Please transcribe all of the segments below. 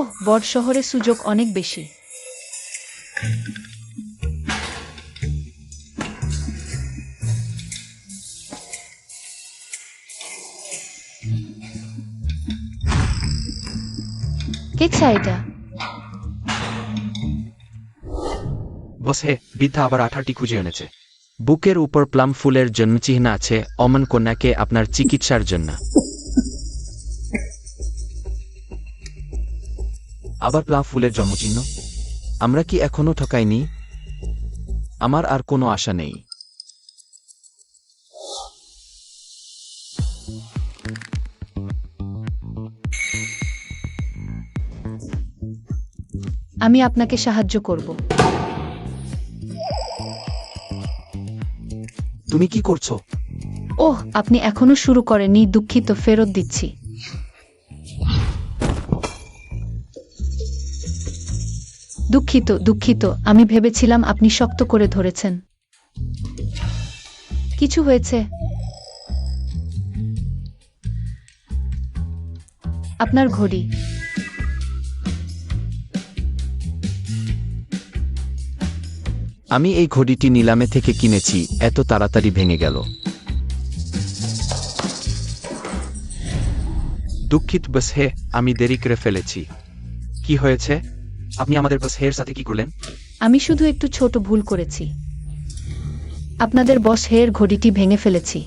ওহ, বড় শহরে সুযোগ অনেক বেশি। কে চায় এটা? বস হে, বৃদ্ধা আবার আঠাটি খুঁজে এনেছে। বুকের উপর প্লাম ফুলের জন্মচিহ্ন আছে, অমন কন্যাকে আপনার চিকিৎসার জন্য। আবার প্লাম ফুলের জন্মচিহ্ন? আমরা কি এখনো ঠকাইনি? আমার আর কোনো আশা নেই। আমি আপনাকে সাহায্য করব। তুমি কি করছো? ওহ, আপনি এখনো শুরু করেননি। দুঃখিত, ফেরত দিচ্ছি। দুঃখিত, আমি ভেবেছিলাম আপনি শক্ত করে ধরেছেন। কিছু হয়েছে? আপনার ঘড়ি। আমি এই ঘড়িটি নিলামে থেকে কিনেছি, এত তাড়াতাড়ি ভেঙে গেল। দুঃখিত বস হে, আমি দেরি করে ফেলেছি। কি হয়েছে? আপনি আমাদের বস হের সাথে কি করলেন? আমি শুধু একটু ছোট ভুল করেছি। আপনাদের বস হের ঘড়িটি ভেঙে ফেলেছি।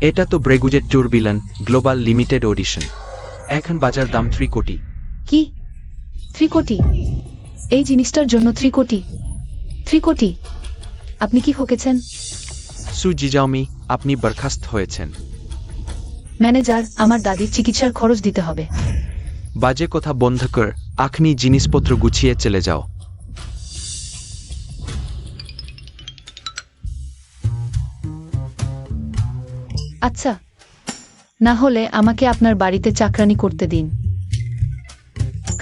এটা তো ব্রেগুজের টুরবিলন গ্লোবাল লিমিটেড অডিশন। এখন বাজার দাম 3 কোটি। কি? 3 কোটি? এই জিনিসটার জন্য 3 কোটি? 3 কোটি? আপনি কি হকেছেন? সু জিজাওমি, আপনি বরখাস্ত হয়েছেন। ম্যানেজার, আমার দাদির চিকিৎসার খরচ দিতে হবে। বাজে কথা বন্ধ কর, এখনি জিনিসপত্র গুছিয়ে চলে যাও। আচ্ছা, না হলে আমাকে আপনার বাড়িতে চাকরানি করতে দিন।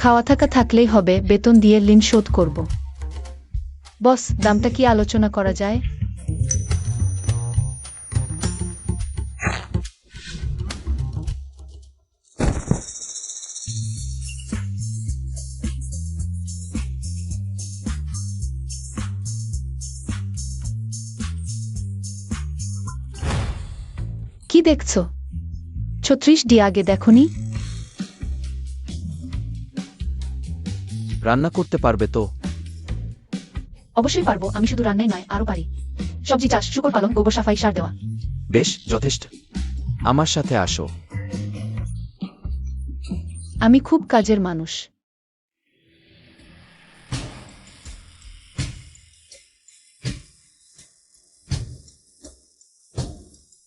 খাওয়া থাকা থাকলেই হবে, বেতন দিয়ে ঋণ শোধ করব। বস, দামটা কি আলোচনা করা যায়? কি দেখছো? 36 আগে দেখনি? রান্না করতে পারবে তো? অবশ্যই পারবো। আমি শুধু রান্নাই নয়, আরো পারি। সবজি চাষ, শূকর পালন, গোবর সাফাই, সার দেওয়া। বেশ, যথেষ্ট। আমার সাথে আসো। আমি খুব কাজের মানুষ।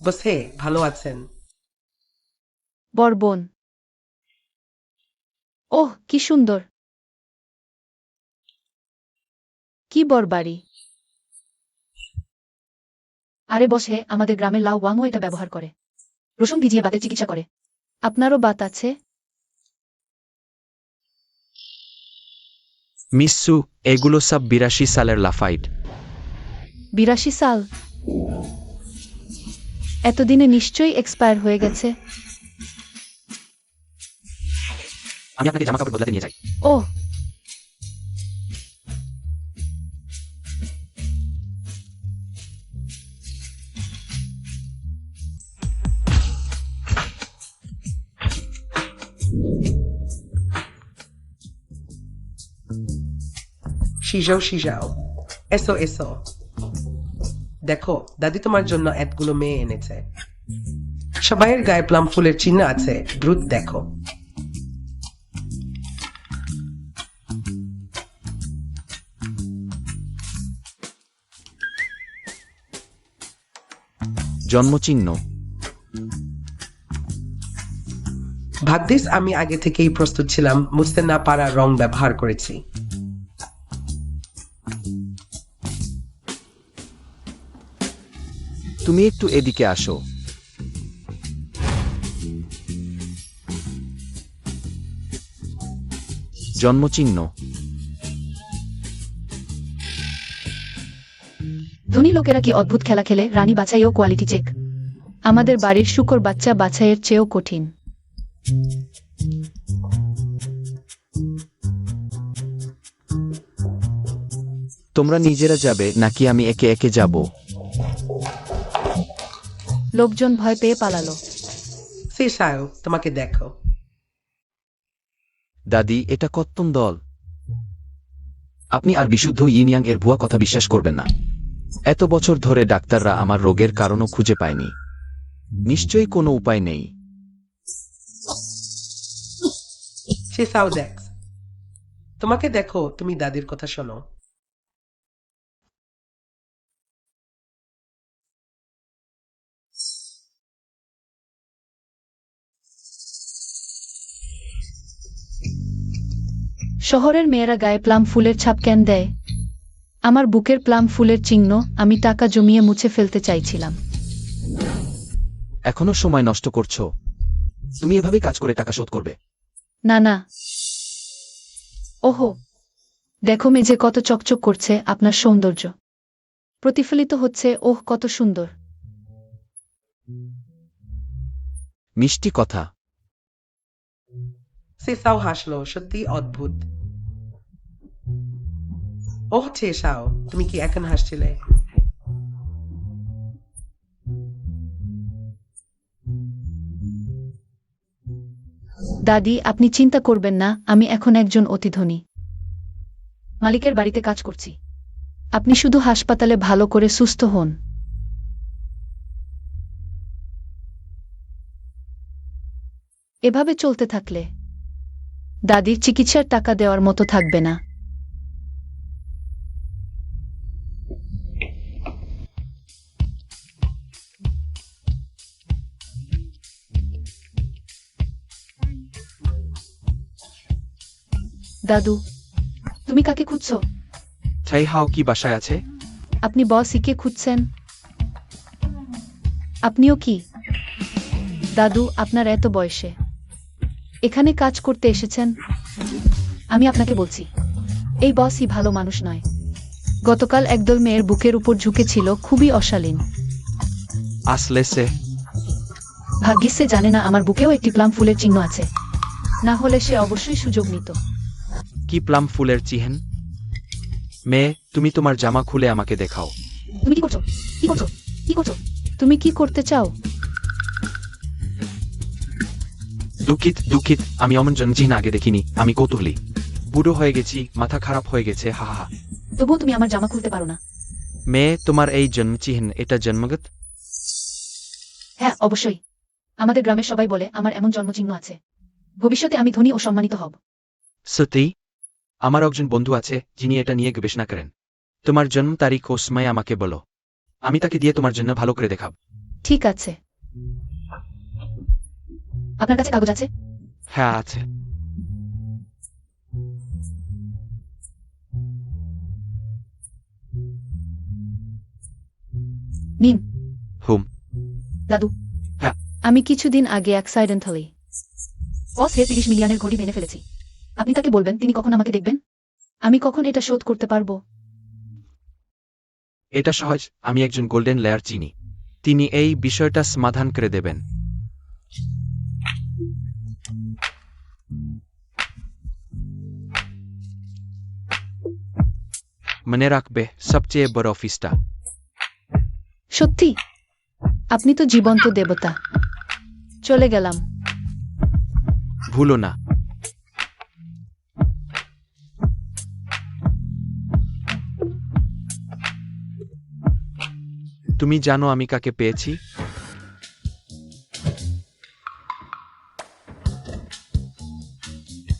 বস হে, ভালো আছেন? বরবোন। ওহ, কি সুন্দর। কি বরবাড়ি। আরে বস হে, আমাদের গ্রামের লাউ ওয়াংও এটা ব্যবহার করে। রসুন ভিজিয়ে বাতের চিকিৎসা করে। আপনারও বাত আছে? মিস সু, এগুলো সব 82 সালের লাফাইট। 82 সাল? এতদিনে নিশ্চয়ই এক্সপায়ার হয়ে গেছে। আমি আপনাকে জামা কাপড় বদলাতে নিয়ে যাই। ওহ, সিজাও, এসো। দেখো, দাদি তোমার জন্য এতগুলো মেয়ে এনেছে। সবাইয়ের গায়ে প্লাম ফুলের চিহ্ন আছে, দ্রুত দেখো। জন্মচিহ্ন? ভাগ্যিস আমি আগে থেকেই প্রস্তুত ছিলাম, মুছতে না পারা রং ব্যবহার করেছি। তুমি একটু এদিকে আসো। জন্মচিহ্ন? ধনী লোকেরা কি অদ্ভুত খেলা খেলে, রানী বাছাই ও কোয়ালিটি চেক। আমাদের বাড়ির শূকর বাচ্চা বাছাইয়ের চেয়েও কঠিন। তোমরা নিজেরা যাবে নাকি আমি একে একে যাব? লোকজন ভয় পেয়ে পালালো। সিসাও, তোমাকে দেখো। দাদি, এটা কত্তম দল। আপনি আর বিশুদ্ধ ইনয়াং এর ভুয়া কথা বিশ্বাস করবেন না। এত বছর ধরে ডাক্তাররা আমার রোগের কারণও খুঁজে পায়নি। নিশ্চয়ই কোনো উপায় নেই। সিসাও দেখ, তোমাকে দেখো, তুমি দাদির কথা শোনো। শহরের মেয়েরা গায়ে প্লাম ফুলের ছাপ কেন দেয়? আমার বুকের প্লাম ফুলের চিহ্ন আমি টাকা জমিয়ে মুছে ফেলতে চাইছিলাম। এখনো সময় নষ্ট করছো। তুমি এভাবে কাজ করে টাকা শোধ করবে? না না। ওহো, দেখো মেঝে কত চকচক করছে, আপনার সৌন্দর্য প্রতিফলিত হচ্ছে। ওহ, কত সুন্দর। মিষ্টি কথা। সিসাও হাসলো, সত্যি অদ্ভুত। ওহ সিসাও, তুমি কি এখন হাসছিলে? দাদি, আপনি চিন্তা করবেন না, আমি এখন একজন অতি ধনী মালিকের বাড়িতে কাজ করছি। আপনি শুধু হাসপাতালে ভালো করে সুস্থ হন। এভাবে চলতে থাকলে দাদির চিকিৎসার টাকা দেওয়ার মতো থাকবে না। দাদু, তুমি কাকে খুঁজছো? ছাই হাও কি বাসায় আছে? আপনি বস ইকে খুঁজছেন? আপনিও কি? দাদু, আপনার এত বয়সে এখানে কাজ করতে এসেছেন? আমি আপনাকে বলছি, এই বসই ভালো মানুষ নয়। গতকাল একদল মেয়ের বুকের উপর ঝুঁকেছিল, খুবই অশালীন। আসলে সে ভাগ্যিস সে জানে না আমার বুকেও একটি প্লাম ফুলের চিহ্ন আছে, না হলে সে অবশ্যই সুযোগ নিত। কি প্লাম ফুলের চিহ্ন? মেয়ে, তুমি তোমার জামা খুলে আমাকে দেখাও। তুমি কি করছো? কি করছো? কি করছো? তুমি কি করতে চাও? দুঃখিত দুঃখিত, আমি অমন জন্মচিহ্ন আগে দেখিনি। আমি কৌতূহলী। বুড়ো হয়ে গেছি, মাথা খারাপ হয়ে গেছে, হা হা হা। তবুও তুমি আমার জামা খুলতে পারো না? মেয়ে, তোমার এই জন্মচিহ্ন এটা জন্মগত? হ্যাঁ, অবশ্যই। আমাদের গ্রামের সবাই বলে আমার এমন জন্মচিহ্ন আছে। ভবিষ্যতে আমি ধনী ও সম্মানিত হব। সত্যি? আমার একজন বন্ধু আছে যিনি এটা নিয়ে গবেষণা করেন। তোমার জন্ম তারিখ ও সময় আমাকে বলো, আমি তাকে দিয়ে তোমার জন্য ভালো করে দেখাব। ঠিক আছে। আপনার কাছে কাগজ আছে? হ্যাঁ আছে। নিন। হুম। দাদু, হ্যাঁ। আমি কিছুদিন আগে অ্যাক্সিডেন্টালি বসের 30 মিলিয়নের ঘড়ি ভেঙে ফেলেছি। আপনি তাকে বলবেন তিনি কখন আমাকে দেখবেন? আমি কখন এটা শোধ করতে পারবো? এটা সহজ, আমি একজন গোল্ডেন লেয়ার চিনি। তিনি এই বিষয়টা সমাধান করে দেবেন। মনে রাখবে, সবচেয়ে বড় অফিসটা। সত্যি? আপনি তো জীবন্ত দেবতা। চলে গেলাম। ভুলো না। তুমি জানো আমি কাকে পেয়েছি?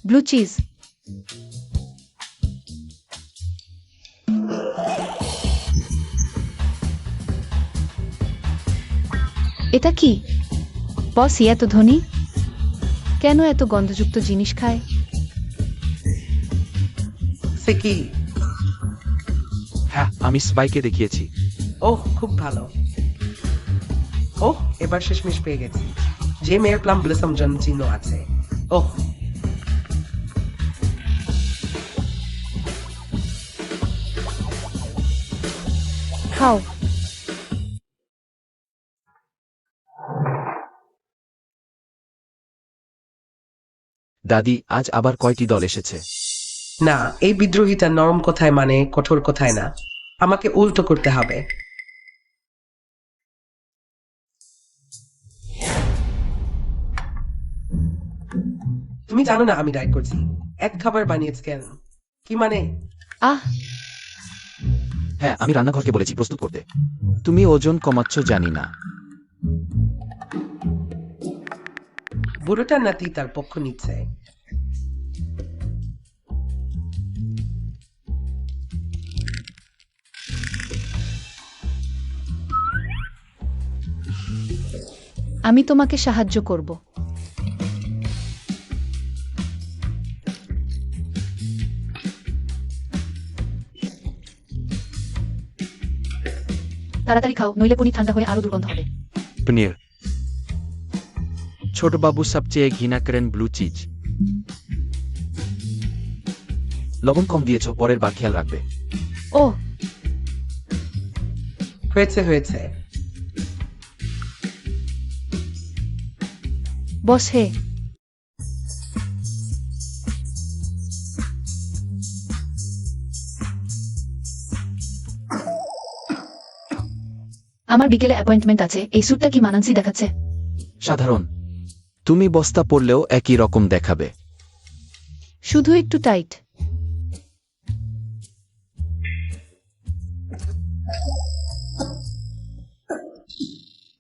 Blue cheese. এটা কি? বসই এত ধনী, কেন এত গন্ধযুক্ত জিনিস খায়? সে কি? হ্যাঁ, আমি সবাইকে দেখিয়েছি। ওহ, খুব ভালো। ওহ, এবার শেষমেশ পেয়ে গেছি। যে মেয়ের প্লাম ব্লসম জন্মচিহ্ন আছে। ওহ, খাও। দাদি, আজ আবার কয়টি দল এসেছে? না, এই বিদ্রোহীটা নরম কথায় মানে কঠোর কথায় না। আমাকে উল্টো করতে হবে। তুমি জানো না আমি ডায়েট করছি। এক খাবার বানিয়েছি কেন? কি মানে? আহ হ্যাঁ, আমি রান্নাঘরকে বলেছি প্রস্তুত করতে। তুমি ওজন কমাচ্ছ জানি না। বুড়োটার নাতি তার পক্ষ নিচ্ছে। আমি তোমাকে সাহায্য করব। তাড়াতাড়ি খাও, নইলে পনির ঠান্ডা হয়ে আরো দুর্গন্ধ হবে। পনির। ছোটবাবু সবচেয়ে ঘৃণা করেন ব্লু চিজ। লবণ কম দিয়েছ, পরের বার খেয়াল রাখবে। ও হয়েছে হয়েছে। বস হে, আমার বিকেলে অ্যাপয়েন্টমেন্ট আছে। এই স্যুটটা কি মানানসি দেখাচ্ছে? সাধারণ। তুমি বস্তা পরলেও একই রকম দেখাবে। শুধু একটু টাইট।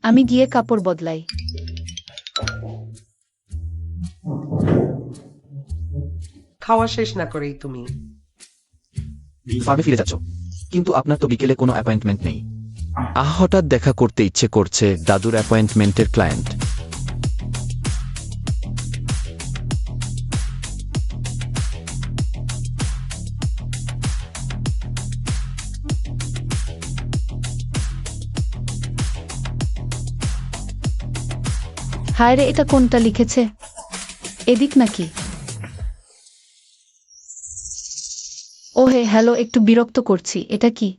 আমি গিয়ে কাপড় বদলাই। খাওয়া শেষ না করেই তুমি ফার্মে ফিরে যাচ্ছ, কিন্তু আপনার তো বিকেলে কোনো অ্যাপয়েন্টমেন্ট নেই। হঠাৎ দেখা করতে ইচ্ছে করছে দাদুর অ্যাপয়েন্টমেন্টের ক্লায়েন্ট। হায় রে, এটা কোনটা লিখেছে? এদিক নাকি? ও হে, হ্যালো, একটু বিরক্ত করছি। এটা কি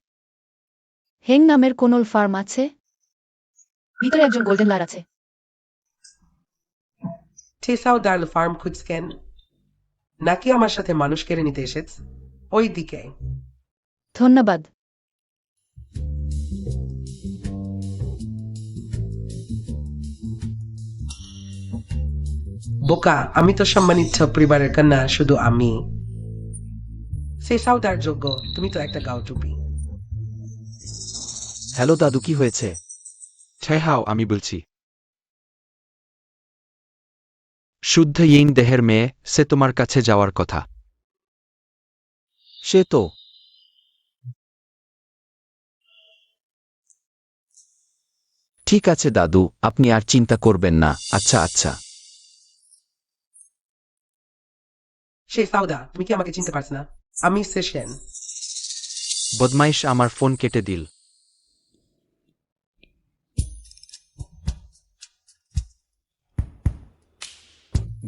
হেং নামের কোনল ফার্ম আছে? ভিতরে একজন গোল্ডেন লার আছে। টেসাও ডাল ফার্ম খুঁজছেন নাকি আমার সাথে মানুষ কেড়ে নিতে এসেছ? ওই দিকে। ধন্যবাদ। বোকা, আমি তো সম্মানিত পরিবারের কন্যা, শুধু আমি। সে সাউদার যোগ্য, তুমি তো একটা গাও টুপি। হ্যালো দাদু, কি হয়েছে? ঠেহাও, আমি বলছি। শুদ্ধ ইং দেহের মেয়ে, সে তোমার কাছে যাওয়ার কথা। সে তো ঠিক আছে দাদু, আপনি আর চিন্তা করবেন না। আচ্ছা আচ্ছা। সে সাউদা, তুমি কি আমাকে চিনতে পারছ না? আমি সেশন। বদমাইশ আমার ফোন কেটে দিল।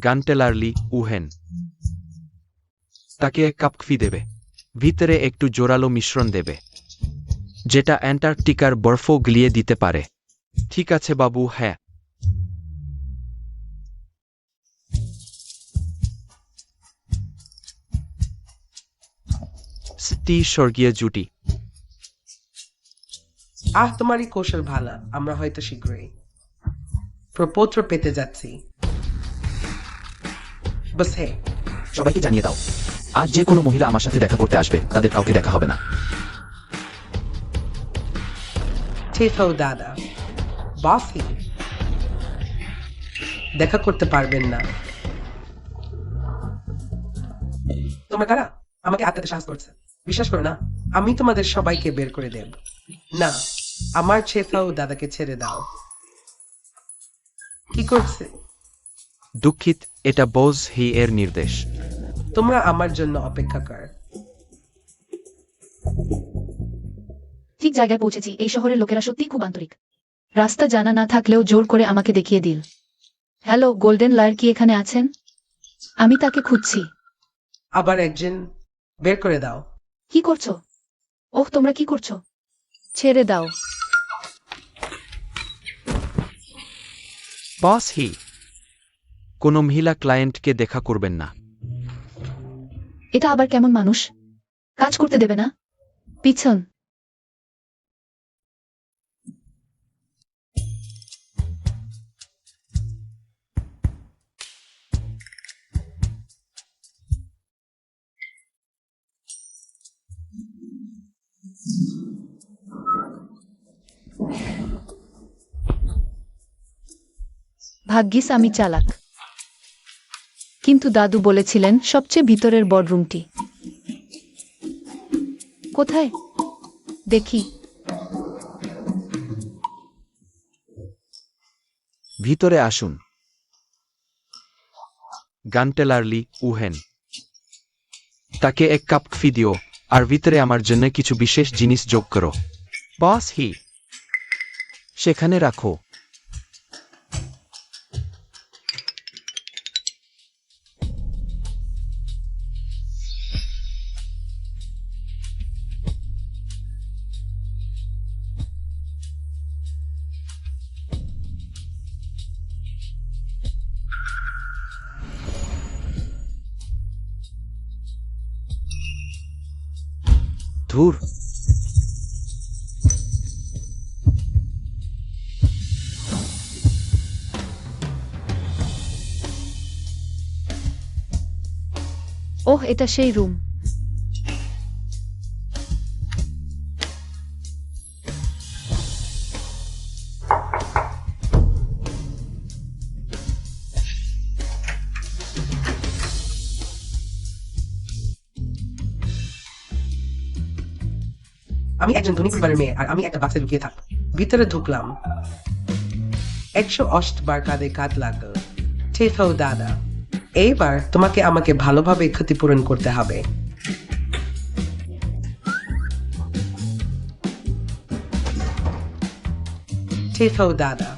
গানটেলারলি উহেন তাকে এক কাপ কফি দেবে, ভিতরে একটু জোরালো মিশ্রণ দেবে, যেটা অ্যান্টার্কটিকার বরফও গলিয়ে দিতে পারে। ঠিক আছে বাবু, হ্যাঁ। স্বর্গীয় জুটি। তোমারই কৌশল ভালো। আমরা হয়তো শীঘ্রই প্রপত্র পেতে যাচ্ছি। বাস হে, সবাইকে জানিয়ে দাও, আজ যে কোনো মহিলা আমার সাথে দেখা করতে আসবে, তাদের কাউকে দেখা হবে না। টেসাও দাদা, বসই দেখা করতে পারবেন না। তোমরা কারা আমাকে আটকাতে সাহস করছে? বিশ্বাস করো না, আমি তোমাদের সবাইকে বের করে দেব। না, আমার শেফাও দাদাকে ছেড়ে দাও। কি করছে? দুঃখিত, এটা বোজ হি এর নির্দেশ। তোমরা আমার জন্য অপেক্ষা কর। ঠিক জায়গায় পৌঁছেছি। এই শহরের লোকেরা সত্যিই খুব আন্তরিক। রাস্তা জানা না থাকলেও জোর করে আমাকে দেখিয়ে দিল। হ্যালো, গোল্ডেন লায়ার কি এখানে আছেন? আমি তাকে খুঁজছি। আবার একজন, বের করে দাও। কি করছো? ওহ, তোমরা কি করছো? ছেড়ে দাও। বস হি, কোনো মহিলা ক্লায়েন্টকে দেখা করবেন না। এটা আবার কেমন মানুষ? কাজ করতে দেবে না? পিছন। ভাগ্যিস আমি চালাক। কিন্তু দাদু বলেছিলেন সবচেয়ে ভিতরের বডরুমটি। কোথায়? দেখি। ভিতরে আসুন। গান্টেলারলি উহেন। তাকে এক কাপ কফি দিও, আর ভিতরে আমার জন্য কিছু বিশেষ জিনিস যোগ করো। বস হি। সেখানে রাখো। ধুর। ওহ, এটা সেই রুম। আমি একজন ধনী পরিবারের মেয়ে আর আমি একটা বাক্সে লুকিয়ে থাকবো। ভিতরে ঢুকলাম। 108 বার কাঁধে কাঁধ লাগলো। টেফো দাদা, এইবার তোমাকে আমাকে ভালোভাবে ক্ষতিপূরণ করতে হবে। টেফো দাদা।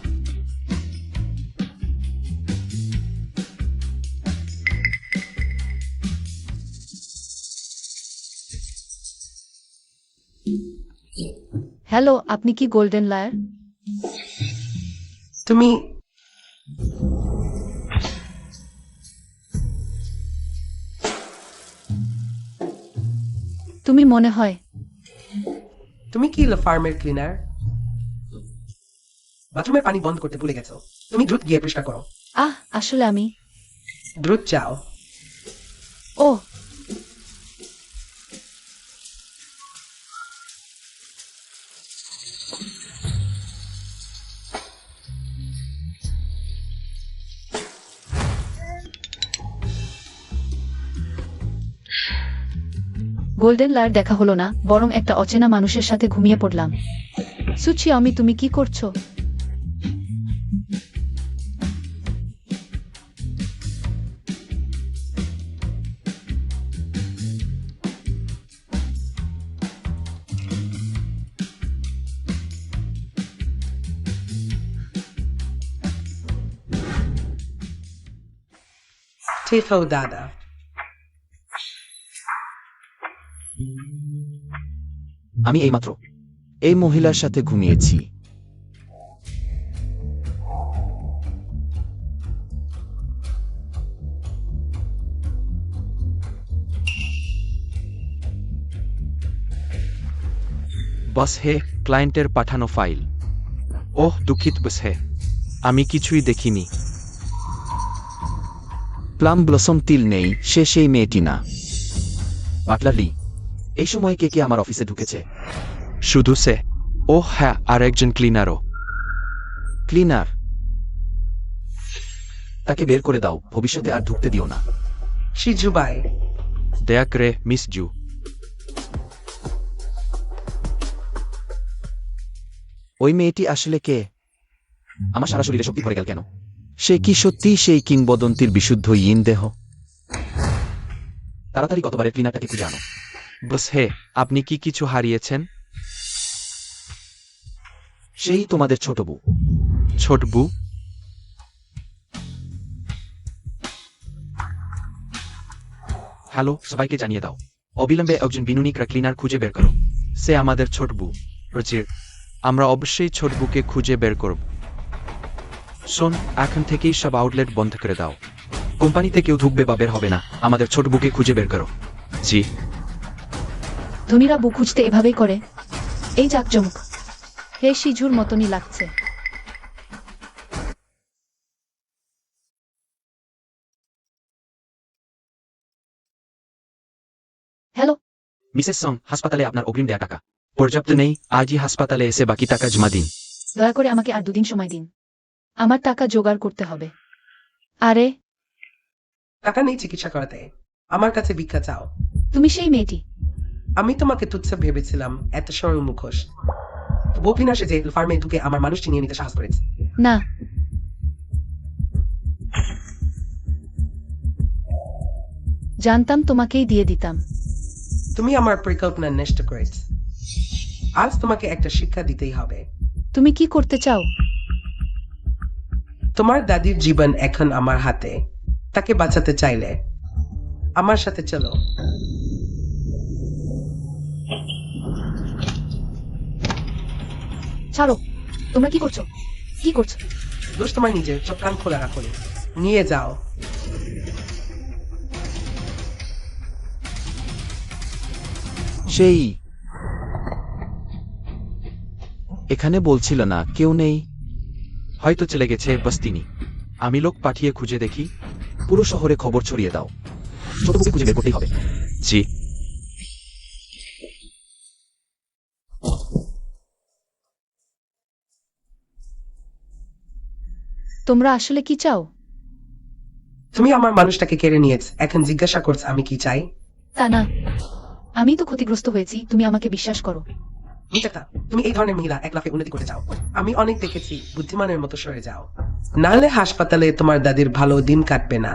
হ্যালো, আপনি কি গোল্ডেন লায়ার? তুমি তুমি মনে হয়। তুমি কি ফার্মের ক্লিনার? বাথরুমের পানি বন্ধ করতে ভুলে গেছো। তুমি দ্রুত গিয়ে পরিষ্কার করো। আসলে আমি। দ্রুত যাও। ও, গোল্ডেন লায়ার দেখা হলো না, বরং একটা অচেনা মানুষের সাথে ঘুমিয়ে পড়লাম। সুচি, তুমি কি করছো? টেফো দাদা। আমি এইমাত্র এই মহিলার সাথে ঘুমিয়েছি। বস হে, ক্লায়েন্টের পাঠানো ফাইল। ওহ দুঃখিত বস হে, আমি কিছুই দেখিনি। প্লাম ব্লসম তিল নেই, সে সেই মেয়েটি না। বাটলারলি, এই সময় কে কে আমার অফিসে ঢুকেছে? শুধু সে? ওহ হ্যাঁ, আর একজন ক্লিনারও। ক্লিনার? তাকে বের করে দাও, ভবিষ্যতে আর ঢুকতে দিও না। শিজুবাই। দয়া করে মিস জু। ওই মেয়েটি আসলে কে? আমার সারা শরীরে শক্তি ভরে গেল কেন? সে কি সত্যি সেই কিংবদন্তির বিশুদ্ধ ইন দেহ? তাড়াতাড়ি কতবারের ক্লিনারটাকে খুঁজে আনো। বস হে, আপনি কি কিছু হারিয়েছেন? সেই তোমাদের ছোট বউ। ছোট বউ? হ্যালো, সবাইকে জানিয়ে দাও, অবিলম্বে একজন বিনুনিকরা ক্লিনার খুঁজে বের করো। সে আমাদের ছোট বউ। রচির, আমরা অবশ্যই ছোট বউকে খুঁজে বের করব। শোন, এখন থেকেই সব আউটলেট বন্ধ করে দাও। কোম্পানিতে কেউ ঢুকবে বা বের হবে না, আমাদের ছোট বউকে খুঁজে বের করো। জি। ধনীরা বুক খুঁজতে এভাবেই করে। এই জাকজমক। হে সিজুর মতনই লাগছে। হ্যালো, মিসেস সং, হাসপাতালে আপনার অগ্রিম দেয়া টাকা পর্যাপ্ত নেই। আজই হাসপাতালে এসে বাকি টাকা জমা দিন। দয়া করে আমাকে আর 2 দিন সময় দিন। আমার টাকা জোগাড় করতে হবে। আরে, টাকা নেই চিকিৎসা করাতে, আমার কাছে ভিক্ষা চাও? তুমি সেই মেয়েটি। আমি তোমাকে তুচ্ছ ভেবেছিলাম, এত সরল মুখোশ। বপিনাশে যে ফার্মে ঢুকে আমার মানুষ চিনিয়ে নিতে সাহস করেছে। না, জানতাম তোমাকেই দিয়ে দিতাম। তুমি আমার পরিকল্পনা নষ্ট করেছ। আজ তোমাকে একটা শিক্ষা দিতেই হবে। তুমি কি করতে চাও? তোমার দাদির জীবন এখন আমার হাতে। তাকে বাঁচাতে চাইলে আমার সাথে চলো। ছাড়ো। তোমরা কি করছো? কি করছো? দোষ তোমার নিজের, চোখ কান খোলা রাখো। নিয়ে যাও। সেই এখানে বলছিল না কেউ নেই? হয়তো চলে গেছে বস্তিনি। আমি লোক পাঠিয়ে খুঁজে দেখি। পুরো শহরে খবর ছড়িয়ে দাও। ছোট বুকে খুঁজে বের করতেই হবে। জি। তোমরা আসলে কি চাও? তুমি আমার মানুষটাকে কেড়ে নিয়েছ, এখন জিজ্ঞাসা করছ আমি কি চাই? তা না, আমি তো ক্ষতিগ্রস্ত হয়েছি, তুমি আমাকে বিশ্বাস করো। মিথ্যাটা। তুমি এই ধরনের মহিলা 1 লাফে উন্নতি করতে চাও। আমি অনেক দেখেছি, বুদ্ধিমানের মতো সরে যাও, নাহলে হাসপাতালে তোমার দাদির ভালো দিন কাটবে না।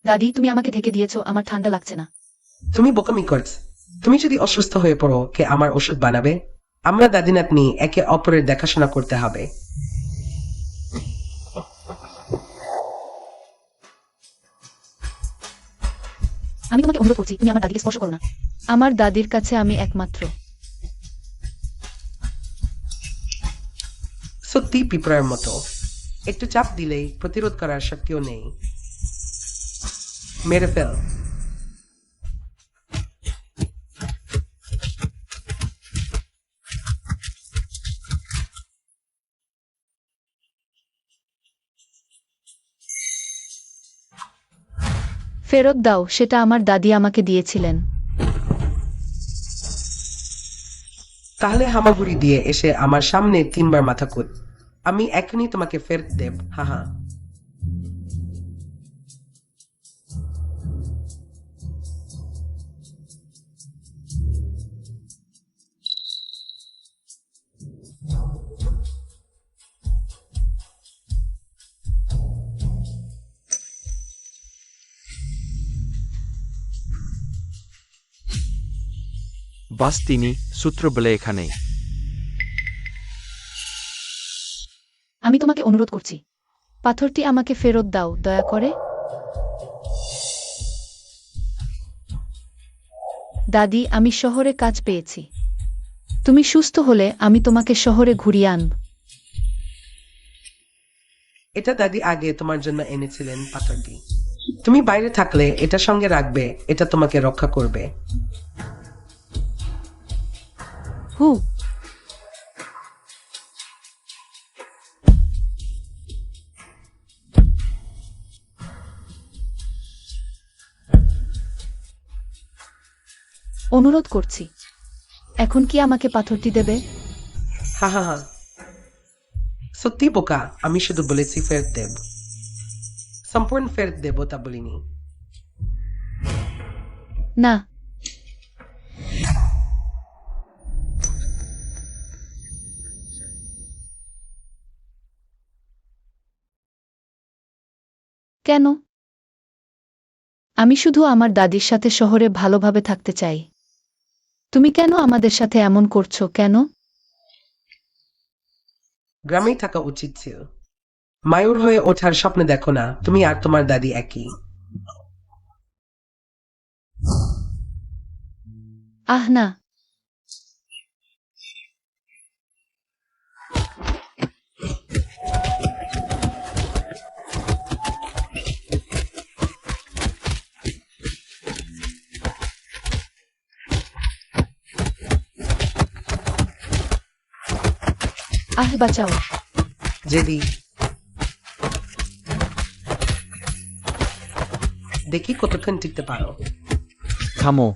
দাদি, তুমি আমাকে ঢেকে দিয়েছো, আমার ঠান্ডা লাগছে না। তুমি বোকামি করছ। তুমি যদি অসুস্থ হয়ে পড়ো, কে আমার ওষুধ বানাবে? আমরা দাদি নাতনি একে অপরের দেখাশোনা করতে হবে। আমি তোমাকে অনুরোধ করছি, তুমি আমার দাদিকে স্পর্শ করো না। আমার দাদির কাছে আমি একমাত্র। সত্যি পিঁপড়ার মতো। একটু চাপ দিলেই প্রতিরোধ করার শক্তিও নেই। মেরে ফেল। ফেরত দাও, সেটা আমার দাদি আমাকে দিয়েছিলেন। তাহলে হামাগুড়ি দিয়ে এসে আমার সামনে 3 বার মাথা কুট। আমি এখনই তোমাকে ফেরত দেব। হা হা। বাস্তিনি সূত্র বলে এখানেই। আমি তোমাকে অনুরোধ করছি, পাথরটি আমাকে ফেরত দাও দয়া করে। দাদি, আমি শহরে কাজ পেয়েছি। তুমি সুস্থ হলে আমি তোমাকে শহরে ঘুরিয়ে আনব। এটা দাদি আগে তোমার জন্য এনেছিলেন পাথরটি। তুমি বাইরে থাকলে এটা সঙ্গে রাখবে, এটা তোমাকে রক্ষা করবে। হু। অনুরোধ করছি, এখন কি আমাকে পাথরটি দেবে? হা হা হা। সত্যি বোকা, আমি শুধু বলেছি ফেরত দেব। সম্পূর্ণ ফেরত দেব তা বলিনি। না। কেন? আমি শুধু আমার দাদির সাথে শহরে ভালোভাবে থাকতে চাই। তুমি কেন আমাদের সাথে এমন করছো কেন? গ্রামেই থাকা উচিত ছিল। মায়ূর হয়ে ওঠার স্বপ্ন দেখো না, তুমি আর তোমার দাদি একই। আহ না। আহ বাঁচাও। জেদি, দেখি কতক্ষণ টিকতে পারো। থামো।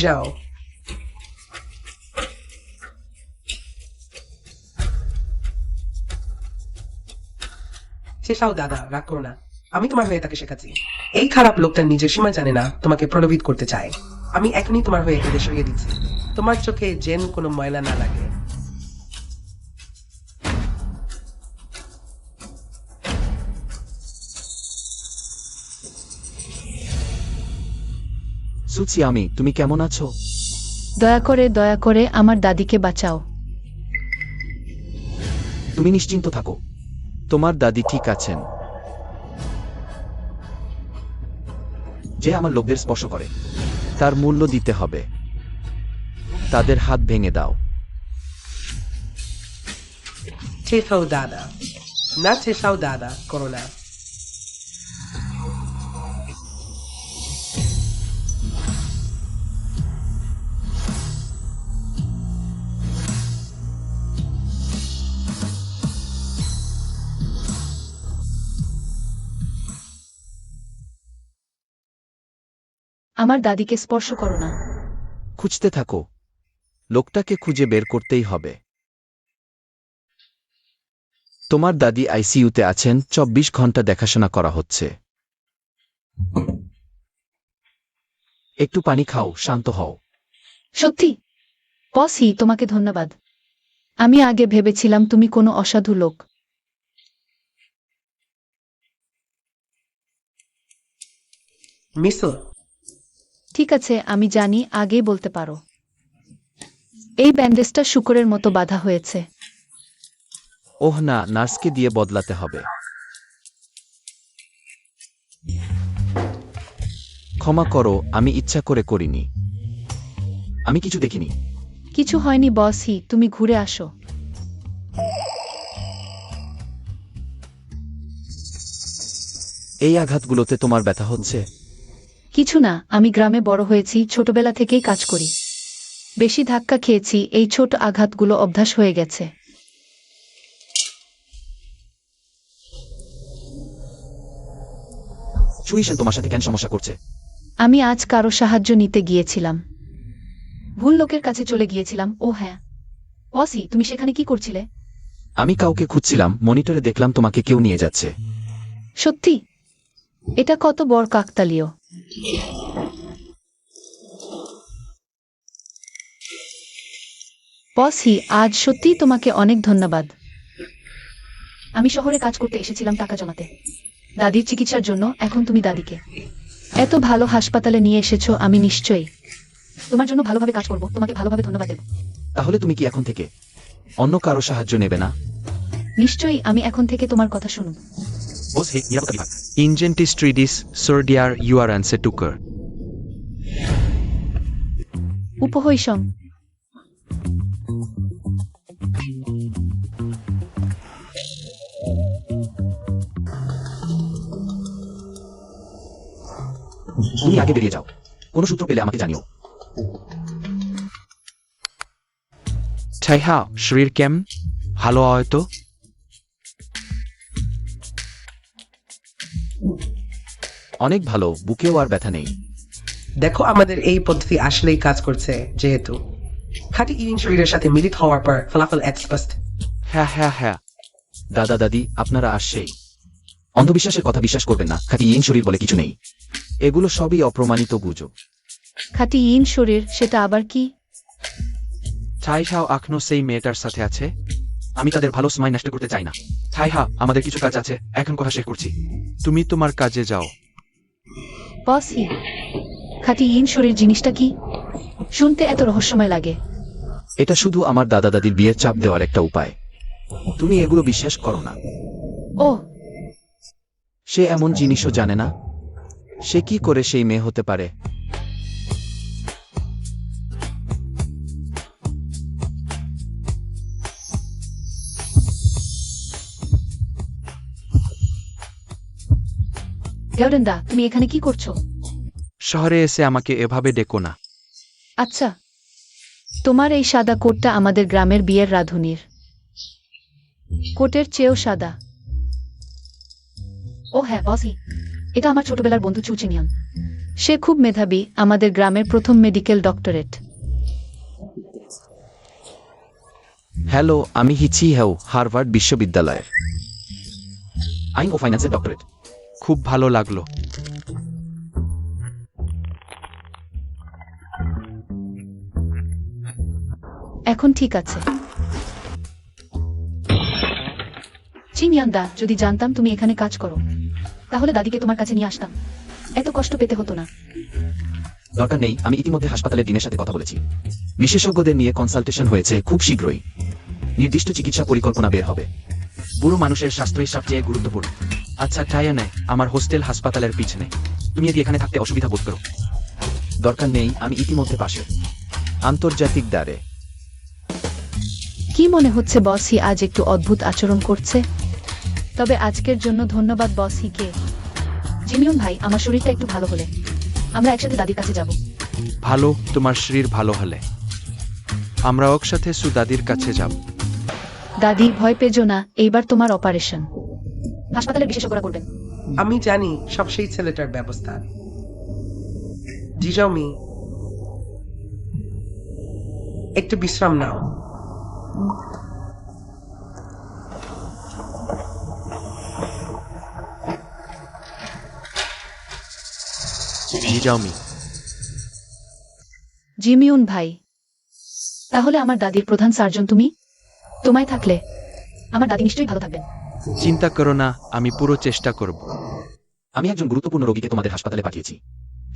যাও। শেষাও দাদা, রাগ করো না। আমি তোমার হয়ে তাকে শেখাচ্ছি। এই খারাপ লোকটা নিজের সীমা জানে না, তোমাকে প্রলোভিত করতে চায়। আমি এখনই তোমার হয়ে একে সরিয়ে দিচ্ছি। তোমার চোখে যেন কোনো ময়লা না লাগে। সুচি, আমি, তুমি কেমন আছো? দয়া করে আমার দাদিকে বাঁচাও। তুমি নিশ্চিন্ত থাকো, তোমার দাদি ঠিক আছেন। যে আমার লোকদের স্পর্শ করে তার মূল্য দিতে হবে। তাদের হাত ভেঙে দাও। শেষাও দাদা, না শেষাও দাদা, করো না। আমার দাদিকে স্পর্শ করো না। খুঁজতে থাকো, লোকটাকে খুঁজে বের করতেই হবে। তোমার দাদি আইসিইউতে আছেন, 24 ঘন্টা দেখাশোনা করা হচ্ছে। একটু পানি খাও, শান্ত হও। সত্যি? বসি, তোমাকে ধন্যবাদ। আমি আগে ভেবেছিলাম তুমি কোনো অসাধু লোক। মিসো, ঠিক আছে, আমি জানি, আগেই বলতে পারো। এই ব্যান্ডেজটা শূকরের মতো বাঁধা হয়েছে। ওহ না, নার্সকে দিয়ে বদলাতে হবে। ক্ষমা করো, আমি ইচ্ছা করে করিনি। আমি কিছু দেখিনি। কিছু হয়নি বসি, তুমি ঘুরে আসো। এই আঘাতগুলোতে তোমার ব্যথা হচ্ছে? কিছু না, আমি গ্রামে বড় হয়েছি, ছোটবেলা থেকেই কাজ করি। বেশি ধাক্কা খেয়েছি, এই ছোট আঘাতগুলো অভ্যাস হয়ে গেছে। সুইশন তোমার সাথে কেন সমস্যা করছে? আমি আজ কারো সাহায্য নিতে গিয়েছিলাম। ভুল লোকের কাছে চলে গিয়েছিলাম। ও হ্যাঁ, বসি, তুমি সেখানে কি করছিলে? আমি কাউকে খুঁজছিলাম, মনিটরে দেখলাম তোমাকে কেউ নিয়ে যাচ্ছে। সত্যি? এটা কত বড় কাকতালীয়। বসি, আজ সত্যিই তোমাকে অনেক ধন্যবাদ। আমি শহরে কাজ করতে এসেছিলাম টাকা জমাতে, দাদির চিকিৎসার জন্য। এখন তুমি দাদিকে এত ভালো হাসপাতালে নিয়ে এসেছো, আমি নিশ্চয়ই তোমার জন্য ভালোভাবে কাজ করব, তোমাকে ভালোভাবে ধন্যবাদ দেব। তাহলে তুমি কি এখন থেকে অন্য কারো সাহায্য নেবে না? নিশ্চয়ই, আমি এখন থেকে তোমার কথা শুনুন। বস, হে নিরাপত্তা বিভাগ। Ingentis stridis, surdiar uaranse tucker. উপহৈসং। তুমি আগে বেরিয়ে যাও, কোনো সূত্র পেলে আমাকে জানিও। Taiha, Shrir kem? Halo হয়তো? অনেক ভালো, বুকেও আর ব্যথা নেই। দেখো, আমাদের এই পদ্ধতি আসলেই কাজ করছে। যেহেতু খাঁটি ইউরিন শরীরের সাথে মিলিত হওয়ার পর ফলাফল স্পষ্ট। হ্যাঁ। দাদা দাদি, আপনারা আসছেই। অন্ধবিশ্বাসের কথা বিশ্বাস করবেন না, খাঁটি ইন শরীর বলে কিছু নেই। এগুলো সবই অপ্রমাণিত গুজব। খাঁটি ইন শরীর, সেটা আবার কি? Taiha এখনো সেই মেয়েটার সাথে আছে? আমি তাদের ভালো সময় নষ্ট করতে চাই না। Taiha, আমাদের কিছু কাজ আছে, এখন কথা শেষ করছি। তুমি তোমার কাজে যাও। বসি, খাঁটি ইন শরীর জিনিসটা কি? শুনতে এত রহস্যময় লাগে। এটা শুধু আমার দাদা দাদির বিয়ের চাপ দেওয়ার একটা উপায়। তুমি এগুলো বিশ্বাস করো না। ও, সে এমন জিনিসও জানে না। সে কি করে সেই মেয়ে হতে পারে? দেওরেন দা, তুমি এখানে কি করছো? শহরে এসে আমাকে এভাবে ডেকো না। আচ্ছা, তোমার এই সাদা কোটটা আমাদের গ্রামের বিয়ের রাঁধুনির কোটের চেয়েও সাদা। ও হ্যাঁ বসই, এটা আমার ছোটবেলার বন্ধু চুচিনিয়ান। সে খুব মেধাবী, আমাদের গ্রামের প্রথম মেডিকেল ডক্টরেট। হ্যালো, আমি হিচি হেও, হার্ভার্ড বিশ্ববিদ্যালয়ের আইন ও ফাইন্যান্সের ডক্টরেট। খুব ভালো লাগলো। এখন ঠিক আছে। চিনিয়ান দা, যদি জানতাম তুমি এখানে কাজ করো, তাহলে দাদিকে তোমার কাছে নিয়ে আসতাম, এত কষ্ট পেতে হতো না। দরকার নেই, আমি ইতিমধ্যে হাসপাতালের ডিনের সাথে কথা বলেছি। বিশেষজ্ঞদের নিয়ে কনসালটেশন হয়েছে, খুব শীঘ্রই নির্দিষ্ট চিকিৎসা পরিকল্পনা বের হবে। বুড়ো মানুষের স্বাস্থ্যই সবচেয়ে গুরুত্বপূর্ণ। আচ্ছা টায়ানে, আমার হোস্টেল হাসপাতালের পিছনে। তুমি যদি এখানে থাকতে অসুবিধা বোধ করো। দরকার নেই, আমি ইতিমধ্যে পাশে আন্তর্জাতিক দ্বারে। কি মনে হচ্ছে বসই আজ একটু অদ্ভুত আচরণ করছে? তবে আজকের জন্য ধন্যবাদ বসইকে। জিমিয়ন ভাই, আমার শরীরটা একটু ভালো হলে আমরা একসাথে দাদির কাছে যাব। ভালো, তোমার শরীর ভালো হলে আমরা একসাথে সুদাদির কাছে যাব। দাদি, ভয় পেজো না, এইবার তোমার অপারেশন হাসপাতালের বিশেষজ্ঞরা করবেন। আমি জানি সব সেই ছেলেটার ব্যবস্থা। জিজামি, একটু বিশ্রাম নাও। জিজাওমি, জিমিয়ন ভাই, তাহলে আমার দাদির প্রধান সার্জন তুমি? তোমায় থাকলে আমার দাদি নিশ্চয়ই ভালো থাকবেন। চিন্তা করো না, আমি পুরো চেষ্টা করব। আমি একজন গুরুত্বপূর্ণ রোগীকে তোমাদের হাসপাতালে পাঠিয়েছি।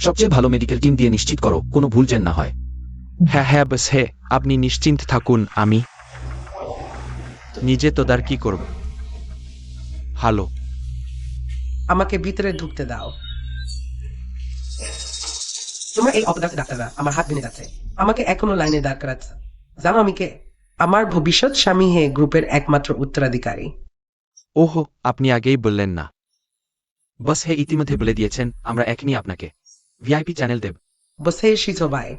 সবচেয়ে ভালো মেডিকেল টিম দিয়ে নিশ্চিত করো কোনো ভুল যেন না হয়। হ্যাঁ হ্যাঁ বস, হ্যাঁ, আপনি নিশ্চিন্ত থাকুন, আমি নিজে তদারকি করব। হ্যালো, আমাকে ভিতরে ঢুকতে দাও। তোমার এই অপদার্থ ডাক্তাররা আমার হাত ভেঙে যাচ্ছে। আমাকে এখনো লাইনে দাঁড় করাচ্ছে। জানো আমি কে? আমার ভবিষ্যৎ স্বামী হে গ্রুপের একমাত্র উত্তরাধিকারী। ওহো, আপনি আগেই বললেন না। বস হে ইতিমধ্যে বলে দিয়েছেন, আমরা এখনই আপনাকে ভিআইপি চ্যানেল দেব। বসে শিজো ভাই।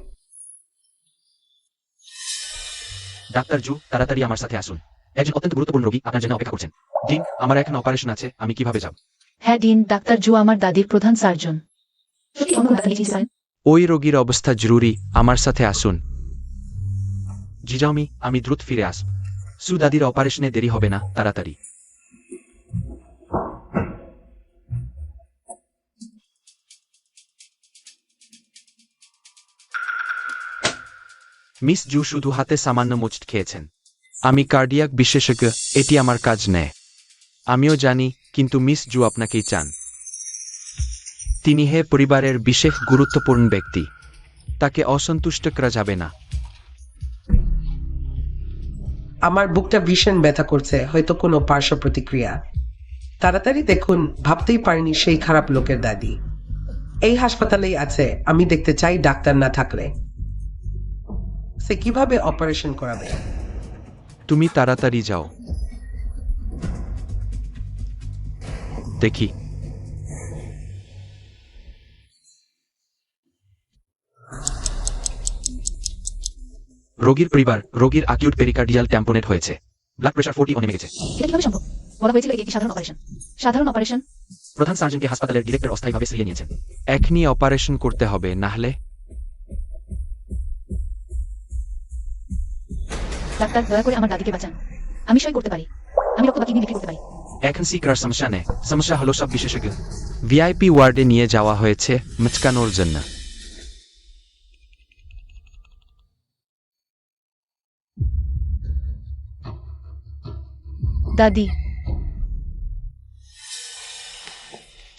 ডাক্তার জু, তাড়াতাড়ি আমার সাথে আসুন। একজন অত্যন্ত গুরুত্বপূর্ণ রোগী আপনার জন্য অপেক্ষা করছেন। ডিন, আমার এখন অপারেশন আছে, আমি কিভাবে যাব? হ্যাঁ ডিন, ডাক্তার জু আমার দাদির প্রধান সার্জন। সত্যি অন্য কোনো ডাক্তার নিয়ে যেতে পারেন? ওই রোগীর অবস্থা জরুরি, আমার সাথে আসুন। জিজাওমি, আমি দ্রুত ফিরে আসব। সুদাদির অপারেশনে দেরি হবে না, তাড়াতাড়ি। মিস জু শুধু হাতে সামান্য মুচট খেয়েছেন। আমি কার্ডিয়াক বিশেষজ্ঞ, এটি আমার কাজ নেয়। আমিও জানি, কিন্তু মিস জু আপনাকেই চান। তিনি হে পরিবারের বিশেষ গুরুত্বপূর্ণ ব্যক্তি, তাকে অসন্তুষ্ট করা যাবে না। আমার বুকটা ভীষণ ব্যথা করছে, হয়তো কোনো পার্শ্ব প্রতিক্রিয়া। তাড়াতাড়ি দেখুন, ভাবতেই পারিনি সেই খারাপ লোকের দাদি এই হাসপাতালেই আছে। আমি দেখতে চাই ডাক্তার না থাকলে সে কিভাবে অপারেশন করাবে। তুমি তাড়াতাড়ি যাও। দেখি, রোগীর পরিবার, রোগীর অ্যাকিউট পেরিকার্ডিয়াল ট্যাম্পোনেট হয়েছে। ব্লাড প্রেশার 40 নেমে গেছে। এটা কিভাবে সম্ভব? বলা হয়েছিল এটি একটি সাধারণ অপারেশন। সাধারণ অপারেশন? প্রধান সার্জনকে হাসপাতালের ডিরেক্টর অস্থায়ীভাবে সরিয়ে নিয়েছেন। এখনই অপারেশন করতে হবে, নাহলে। ডাক্তার, দয়া করে আমার দাদিকে বাঁচান। আমি সই করতে পারি, আমি রক্ত বা কিডনি বিক্রি করতে পারি। এখন সি করার সমস্যা নেই, সমস্যা হলো সব বিশেষজ্ঞ। ভিআইপি ওয়ার্ডে নিয়ে যাওয়া হয়েছে মুচকানোর জন্য। দাদি,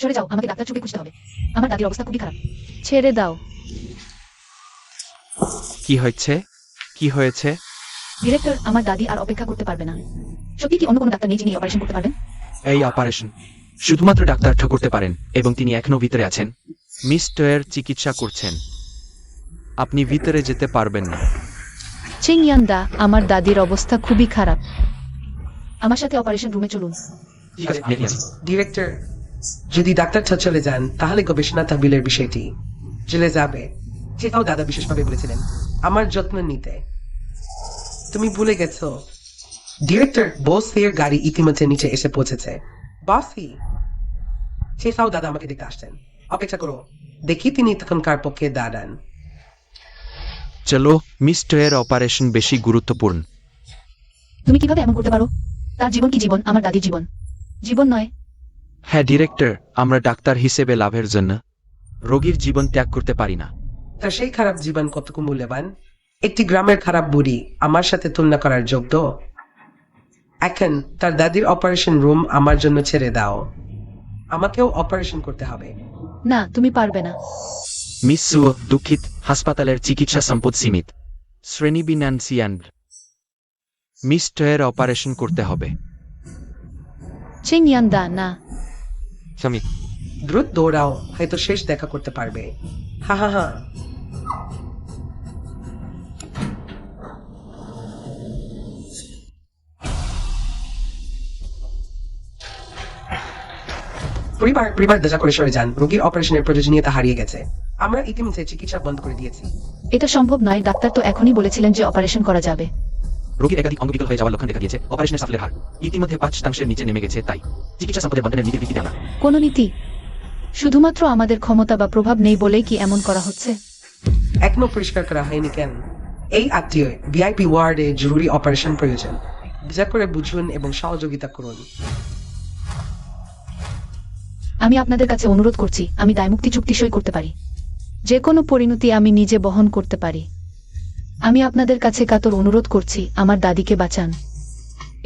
সরে যাও, আমাকে ডাক্তার চোখে খুঁজতে হবে। আমার দাদির অবস্থা খুবই খারাপ। ছেড়ে দাও। কি হয়েছে? কি হয়েছে? ডিরেক্টর, আমার দাদি আর অপেক্ষা করতে পারবে না। সত্যি কি অন্য কোনো ডাক্তার নেই যিনি অপারেশন করতে পারবেন? এই অপারেশন শুধুমাত্র ডাক্তার করতে পারেন, এবং তিনি এখনো ভিতরে আছেন। মিস টয়ের চিকিৎসা করছেন, আপনি ভিতরে যেতে পারবেন না। চিংয়ান দা, আমার দাদির অবস্থা খুবই খারাপ। আমার সাথে অপারেশন রুমে চলুন। ঠিক আছে, আমি এখনই আসি। ডিরেক্টর, যদি ডাক্তারটা চলে যান তাহলে গবেষণা তহবিলের বিষয়টি চলে যাবে, সেটাও দাদা বিশেষভাবে বলেছিলেন আমার যত্ন নিতে। তুমি ভুলে গেছো ডিরেক্টর বসের গাড়ি ইতিমধ্যে নিচে এসে পৌঁছেছে। বসই সেটাও দাদা আমাকে দেখতে আসছেন, অপেক্ষা করো, দেখি তিনি তখনকার পক্ষে দাঁড়ান। চলো, মিস্টারের অপারেশন বেশি গুরুত্বপূর্ণ। তুমি কিভাবে এমন করতে পারো? তার জীবন কি জীবন আমার দাদির জীবন জীবন নয়। হ্যাঁ ডিরেক্টর, আমরা ডাক্তার হিসেবে লাভের জন্য রোগীর জীবন ত্যাগ করতে পারি না। তার সেই খারাপ জীবন কতটুকু মূল্যবান? একটি গ্রামের খারাপ বুড়ি আমার সাথে তুলনা করার যোগ্য? এখন তার দাদির অপারেশন রুম আমার জন্য ছেড়ে দাও, আমাকেও অপারেশন করতে হবে। না, তুমি পারবে না। মিস সু, দুঃখিত, হাসপাতালের চিকিৎসা সম্পদ সীমিত। শ্রেণী বিন্যাসিয়ান মিস্টারের অপারেশন করতে হবে। চিং ইয়ান দা, না। স্বামী, দ্রুত দৌড়াও, হয়তো শেষ দেখা করতে পারবে। হা হা হা। পরিবার দশা করে সরে যান, রোগীর অপারেশনের প্রয়োজনীয়তা হারিয়ে গেছে। আমরা ইতিমধ্যে চিকিৎসা বন্ধ করে দিয়েছি। এটা সম্ভব নয়, ডাক্তার তো এখনই বলেছিলেন যে অপারেশন করা যাবে। রোগীর একাধিক অঙ্গ বিকল হয়ে যাওয়ার লক্ষণ দেখা দিয়েছে। অপারেশনের সাফল্যের হার ইতিমধ্যে 5% নিচে নেমে গেছে, তাই চিকিৎসা সম্পদের বন্টনের নীতির ভিত্তিতে আমরা কোনো নীতি? শুধুমাত্র আমাদের ক্ষমতা বা প্রভাব নেই বলেই কি এমন করা হচ্ছে? এখনো পরিষ্কার করা হয়নি কেন? এই আত্মীয় ভিআইপি ওয়ার্ডে জরুরি অপারেশন প্রয়োজন, দয়া করে বুঝুন এবং সহযোগিতা করুন। আমি আপনাদের কাছে অনুরোধ করছি, আমি দায়মুক্তি চুক্তি সই করতে পারি। যে কোনো পরিণতি আমি নিজে বহন করতে পারি। আমি আপনাদের কাছে কাতর অনুরোধ করছি, আমার দাদিকে বাঁচান।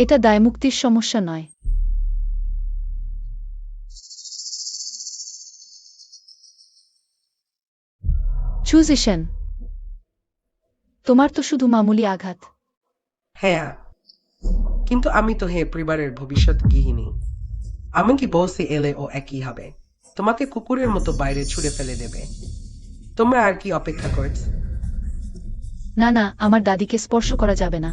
এটা দায়মুক্তির সমস্যা নয়। চুজিশন, তোমার তো শুধু মামুলি আঘাত। হ্যাঁ, কিন্তু আমি তো পরিবারের ভবিষ্যৎ গৃহিণী। এমনকি বসে এলে ও একই হবে, তোমাকে কুকুরের মতো বাইরে ছুড়ে ফেলে দেবে। তোমরা আর কি অপেক্ষা করছ? না না, আমার দাদিকে স্পর্শ করা যাবে না।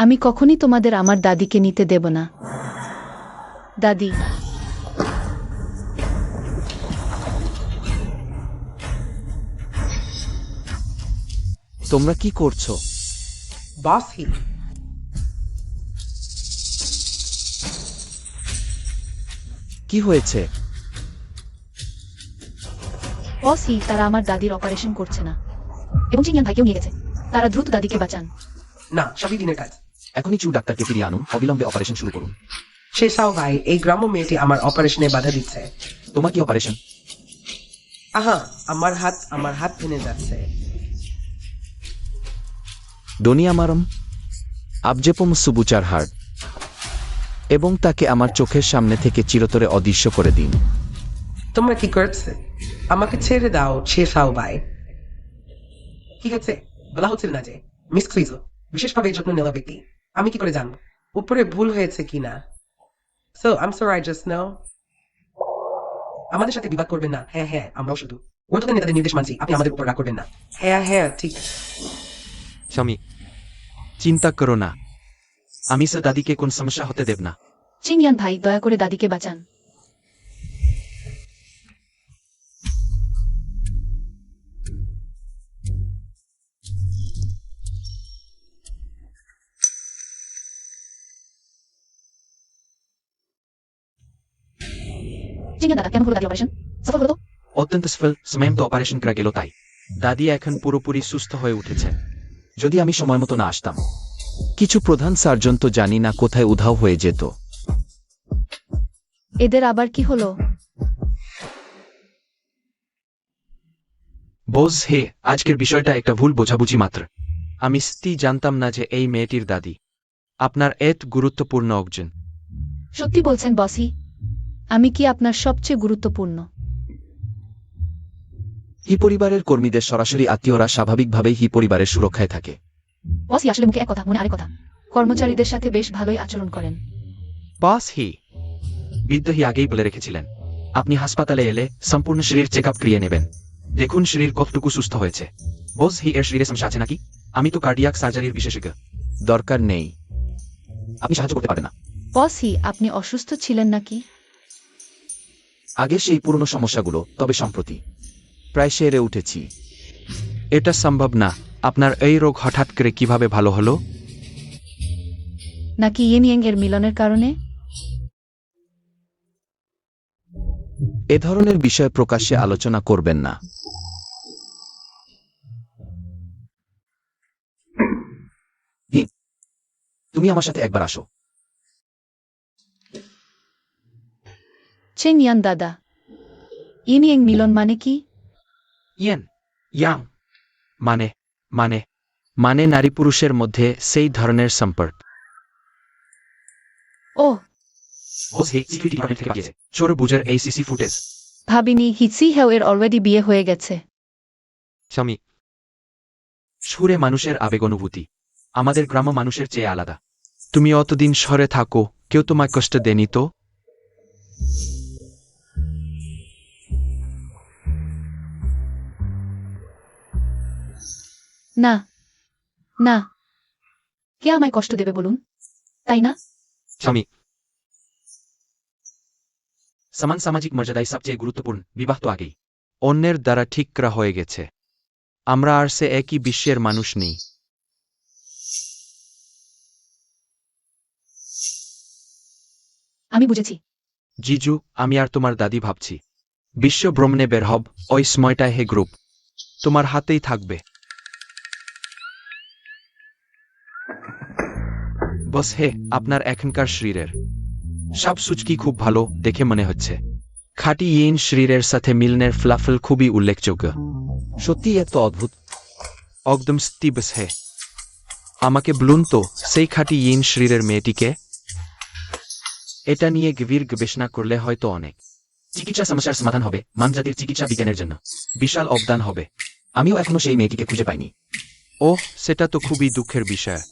আমি কখনই তোমাদের আমার দাদিকে নিতে দেব না। দাদি, তোমরা কি করছো? বসই কি হয়েছে? বসই তারা আমার দাদির অপারেশন করছে না, এবং চিংয়ান ভাইকেও নিয়ে গেছে। তারা দ্রুত দাদিকে বাঁচান। না, সবই দিনের কাজ। এখনই চু ডাক্তারকে ফিরিয়ে আনুন, অবিলম্বে অপারেশন শুরু করুন। শেষাও ভাই, এই গ্রাম্য মেয়েটি আমার অপারেশনে বাধা দিচ্ছে। তোমার কি অপারেশন? আহা, আমার হাত ভেঙে যাচ্ছে। ডোনিয়ামারম আবজেপম সুবুচার হার্ড, এবং তাকে আমার চোখের সামনে থেকে চিরতরে অদৃশ্য করে দিন। তোমরা কি করছে? আমাকে ছেড়ে দাও শেষাও ভাই। কি হচ্ছে বলা হচ্ছিল না যে মিস ক্রিজো বিশেষভাবে যত্ন নেওয়া ব্যক্তি? আমি কি করে জানবো উপরে ভুল হয়েছে কিনা? So I am sorry, I just know. আমাদের সাথে বিবাদ করবেন না। হ্যাঁ হ্যাঁ, আমরাও শুধু ঊর্ধ্বতন নেতাদের নির্দেশ মানছি, আপনি আমাদের উপর রাগ করবেন না। হ্যাঁ হ্যাঁ, ঠিক। স্বামী, চিন্তা করো না, আমি সে দাদিকে কোন সমস্যা হতে দেব না। চিংয়ান ভাই, দয়া করে দাদিকে বাঁচান। চিংয়ান দাদা, কেমন হলো দাদি অপারেশন? সফল হলো তো? অত্যন্ত সফল, সময় তো অপারেশন করা গেল, তাই দাদি এখন পুরোপুরি সুস্থ হয়ে উঠেছে। যদি আমি সময় মতো না আসতাম, কিছু প্রধান সার্জন তো জানি না কোথায় উধাও হয়ে যেত। এদের আবার কি হলো? বোস হে, আজকের বিষয়টা একটা ভুল বোঝাবুঝি মাত্র। আমি সত্যি জানতাম না যে এই মেয়েটির দাদি আপনার এত গুরুত্বপূর্ণ একজন। সত্যি বলছেন বসি? আমি কি আপনার সবচেয়ে গুরুত্বপূর্ণ? হি পরিবারের কর্মীদের সরাসরি আত্মীয়রা স্বাভাবিকভাবেই হি পরিবারের সুরক্ষায় থাকে। বসি আসলে মুখে এক কথা, মনে আরেক কথা। কর্মচারীদের সাথে বেশ ভালোই আচরণ করেন। বস হি, বিদ্রোহী আগেই বলে রেখেছিলেন আপনি হাসপাতালে এলে সম্পূর্ণ শরীর চেক আপ করিয়ে নেবেন, দেখুন শরীর কতটুকু সুস্থ হয়েছে। বোস হি, এর শরীরে সমস্যা আছে নাকি? আমি তো কার্ডিয়াক সার্জারির বিশেষজ্ঞ। দরকার নেই, আপনি সাহায্য করতে পারেন না। বসি, আপনি অসুস্থ ছিলেন নাকি? আগে সেই পুরনো সমস্যাগুলো, তবে সম্প্রতি প্রায় সেরে উঠেছি। এটা সম্ভব না। আপনার এই রোগ হঠাৎ করে কিভাবে ভালো হলো? নাকি ইয়েনিয়াং এর মিলনের কারণে? এ ধরনের বিষয় প্রকাশ্যে আলোচনা করবেন না। তুমি আমার সাথে একবার আসো। চেং ইয়ান দাদা, ইয়েনিয়াং মিলন মানে কি? ইয়েন ইয়াং মানে মানে মানে নারী পুরুষের মধ্যে সেই ধরনের সম্পর্ক। ও, সিকিউরিটি ডিপার্টমেন্ট থেকে পাঠিয়েছে চোর বুঝের এই সিসি ফুটেজ। ভাবিনি হিসি হেও এর অলরেডি বিয়ে হয়ে গেছে। স্বামী সুরে মানুষের আবেগ অনুভূতি আমাদের গ্রাম্য মানুষের চেয়ে আলাদা। তুমি অতদিন শহরে থাকো, কেউ তোমায় কষ্ট দেনি তো? না না, কে আমায় কষ্ট দেবে বলুন, তাই না? স্বামী সমান সামাজিক মর্যাদায় সবচেয়ে গুরুত্বপূর্ণ বিবাহ তো আগেই অন্যের দ্বারা ঠিক করা হয়ে গেছে। আমরা আর সে একই বিশ্বের মানুষ নেই। আমি বুঝেছি। জিজু, আমি আর তোমার দাদি ভাবছি বিশ্ব ভ্রমণে বের হব। ওই সময়টায় হে গ্রুপ তোমার হাতেই থাকবে। বস হে, আপনার এখনকার শরীরের সব সূচকি খুব ভালো দেখে মনে হচ্ছে। খাঁটি ইন শরীরের সাথে মিলনের ফলাফল খুবই উল্লেখযোগ্য। সত্যি এত অদ্ভুত? একদম সত্যি। বস হে, আমাকে বলুন তো, সেই খাঁটি ইন শরীরের মেয়েটিকে? এটা নিয়ে গভীর গবেষণা করলে হয়তো অনেক চিকিৎসা সমস্যার সমাধান হবে, মানবজাতির চিকিৎসা বিজ্ঞানের জন্য বিশাল অবদান হবে। আমিও এখনো সেই মেয়েটিকে খুঁজে পাইনি। ওহ, সেটা তো খুবই দুঃখের বিষয়।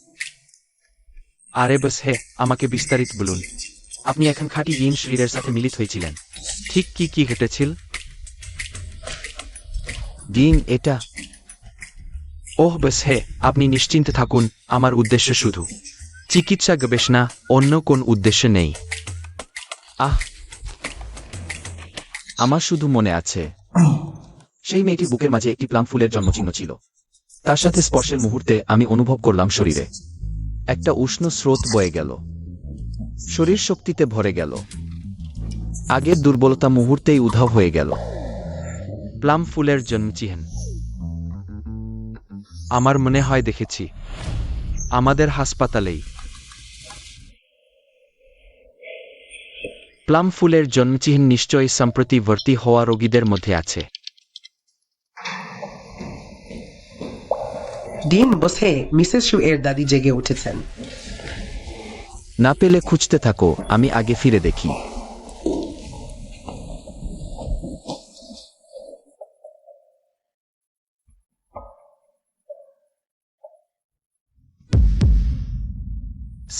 আরে বস হে, আমাকে বিস্তারিত বলুন। আপনি এখন খাঁটি ইন শরীরের সাথে মিলিত হয়েছিলেন। ঠিক কি কি ঘটেছিল? দিন এটা। ওহ বস হে, আপনি নিশ্চিন্তে থাকুন। আমার উদ্দেশ্য শুধু চিকিৎসা গবেষণা, অন্য কোন উদ্দেশ্য নেই। আমার শুধু মনে আছে সেই মেয়েটির বুকের মাঝে একটি প্লাম ফুলের জন্মচিহ্ন ছিল। তার সাথে স্পর্শের মুহূর্তে আমি অনুভব করলাম শরীরে একটা উষ্ণ স্রোত বয়ে গেল, শরীর শক্তিতে ভরে গেল, আগের দুর্বলতা মুহূর্তেই উধাও হয়ে গেল। প্লাম ফুলের জন্মচিহ্ন আমার মনে হয় দেখেছি আমাদের হাসপাতালেই। প্লাম ফুলের জন্মচিহ্ন নিশ্চয়ই সম্প্রতি ভর্তি হওয়া রোগীদের মধ্যে আছে। ডিন, বসে মিসেস শু এর দাদি জেগে উঠেছেন। না পেলে খুঁজতে থাকো, আমি আগে ফিরে দেখি।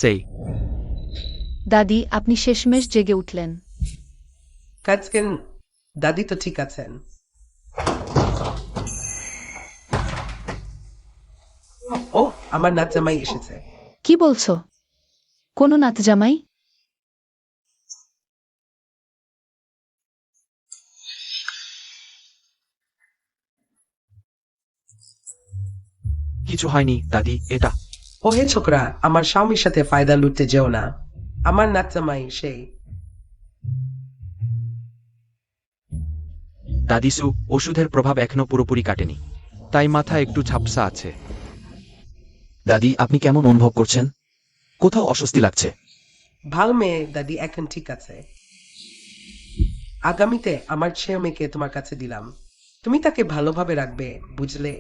সেই দাদি, আপনি শেষমেশ জেগে উঠলেন। কাজকেন দাদি তো ঠিক আছেন। ও, আমার নাচ জামাই এসেছে। কি বলছো? কোনো নাত জামাই? কিছু হয়নি দাদি, এটা ও হে ছোকরা, আমার স্বামীর সাথে ফায়দা লুটতে যেও না। আমার নাচ জামাই সেই। দাদিসু, ওষুধের প্রভাব এখনো পুরোপুরি কাটেনি, তাই মাথা একটু ঝাপসা আছে। দাদি, আপনি কেমন অনুভব করছেন? কোথাও অস্বস্তি লাগছে? ভাল মেয়ে দাদি এখন ঠিক আছে। আগামীতে আমার ছেলে মেয়েকে তোমার কাছে দিলাম, তুমি তাকে ভালোভাবে রাখবে, বুঝলে?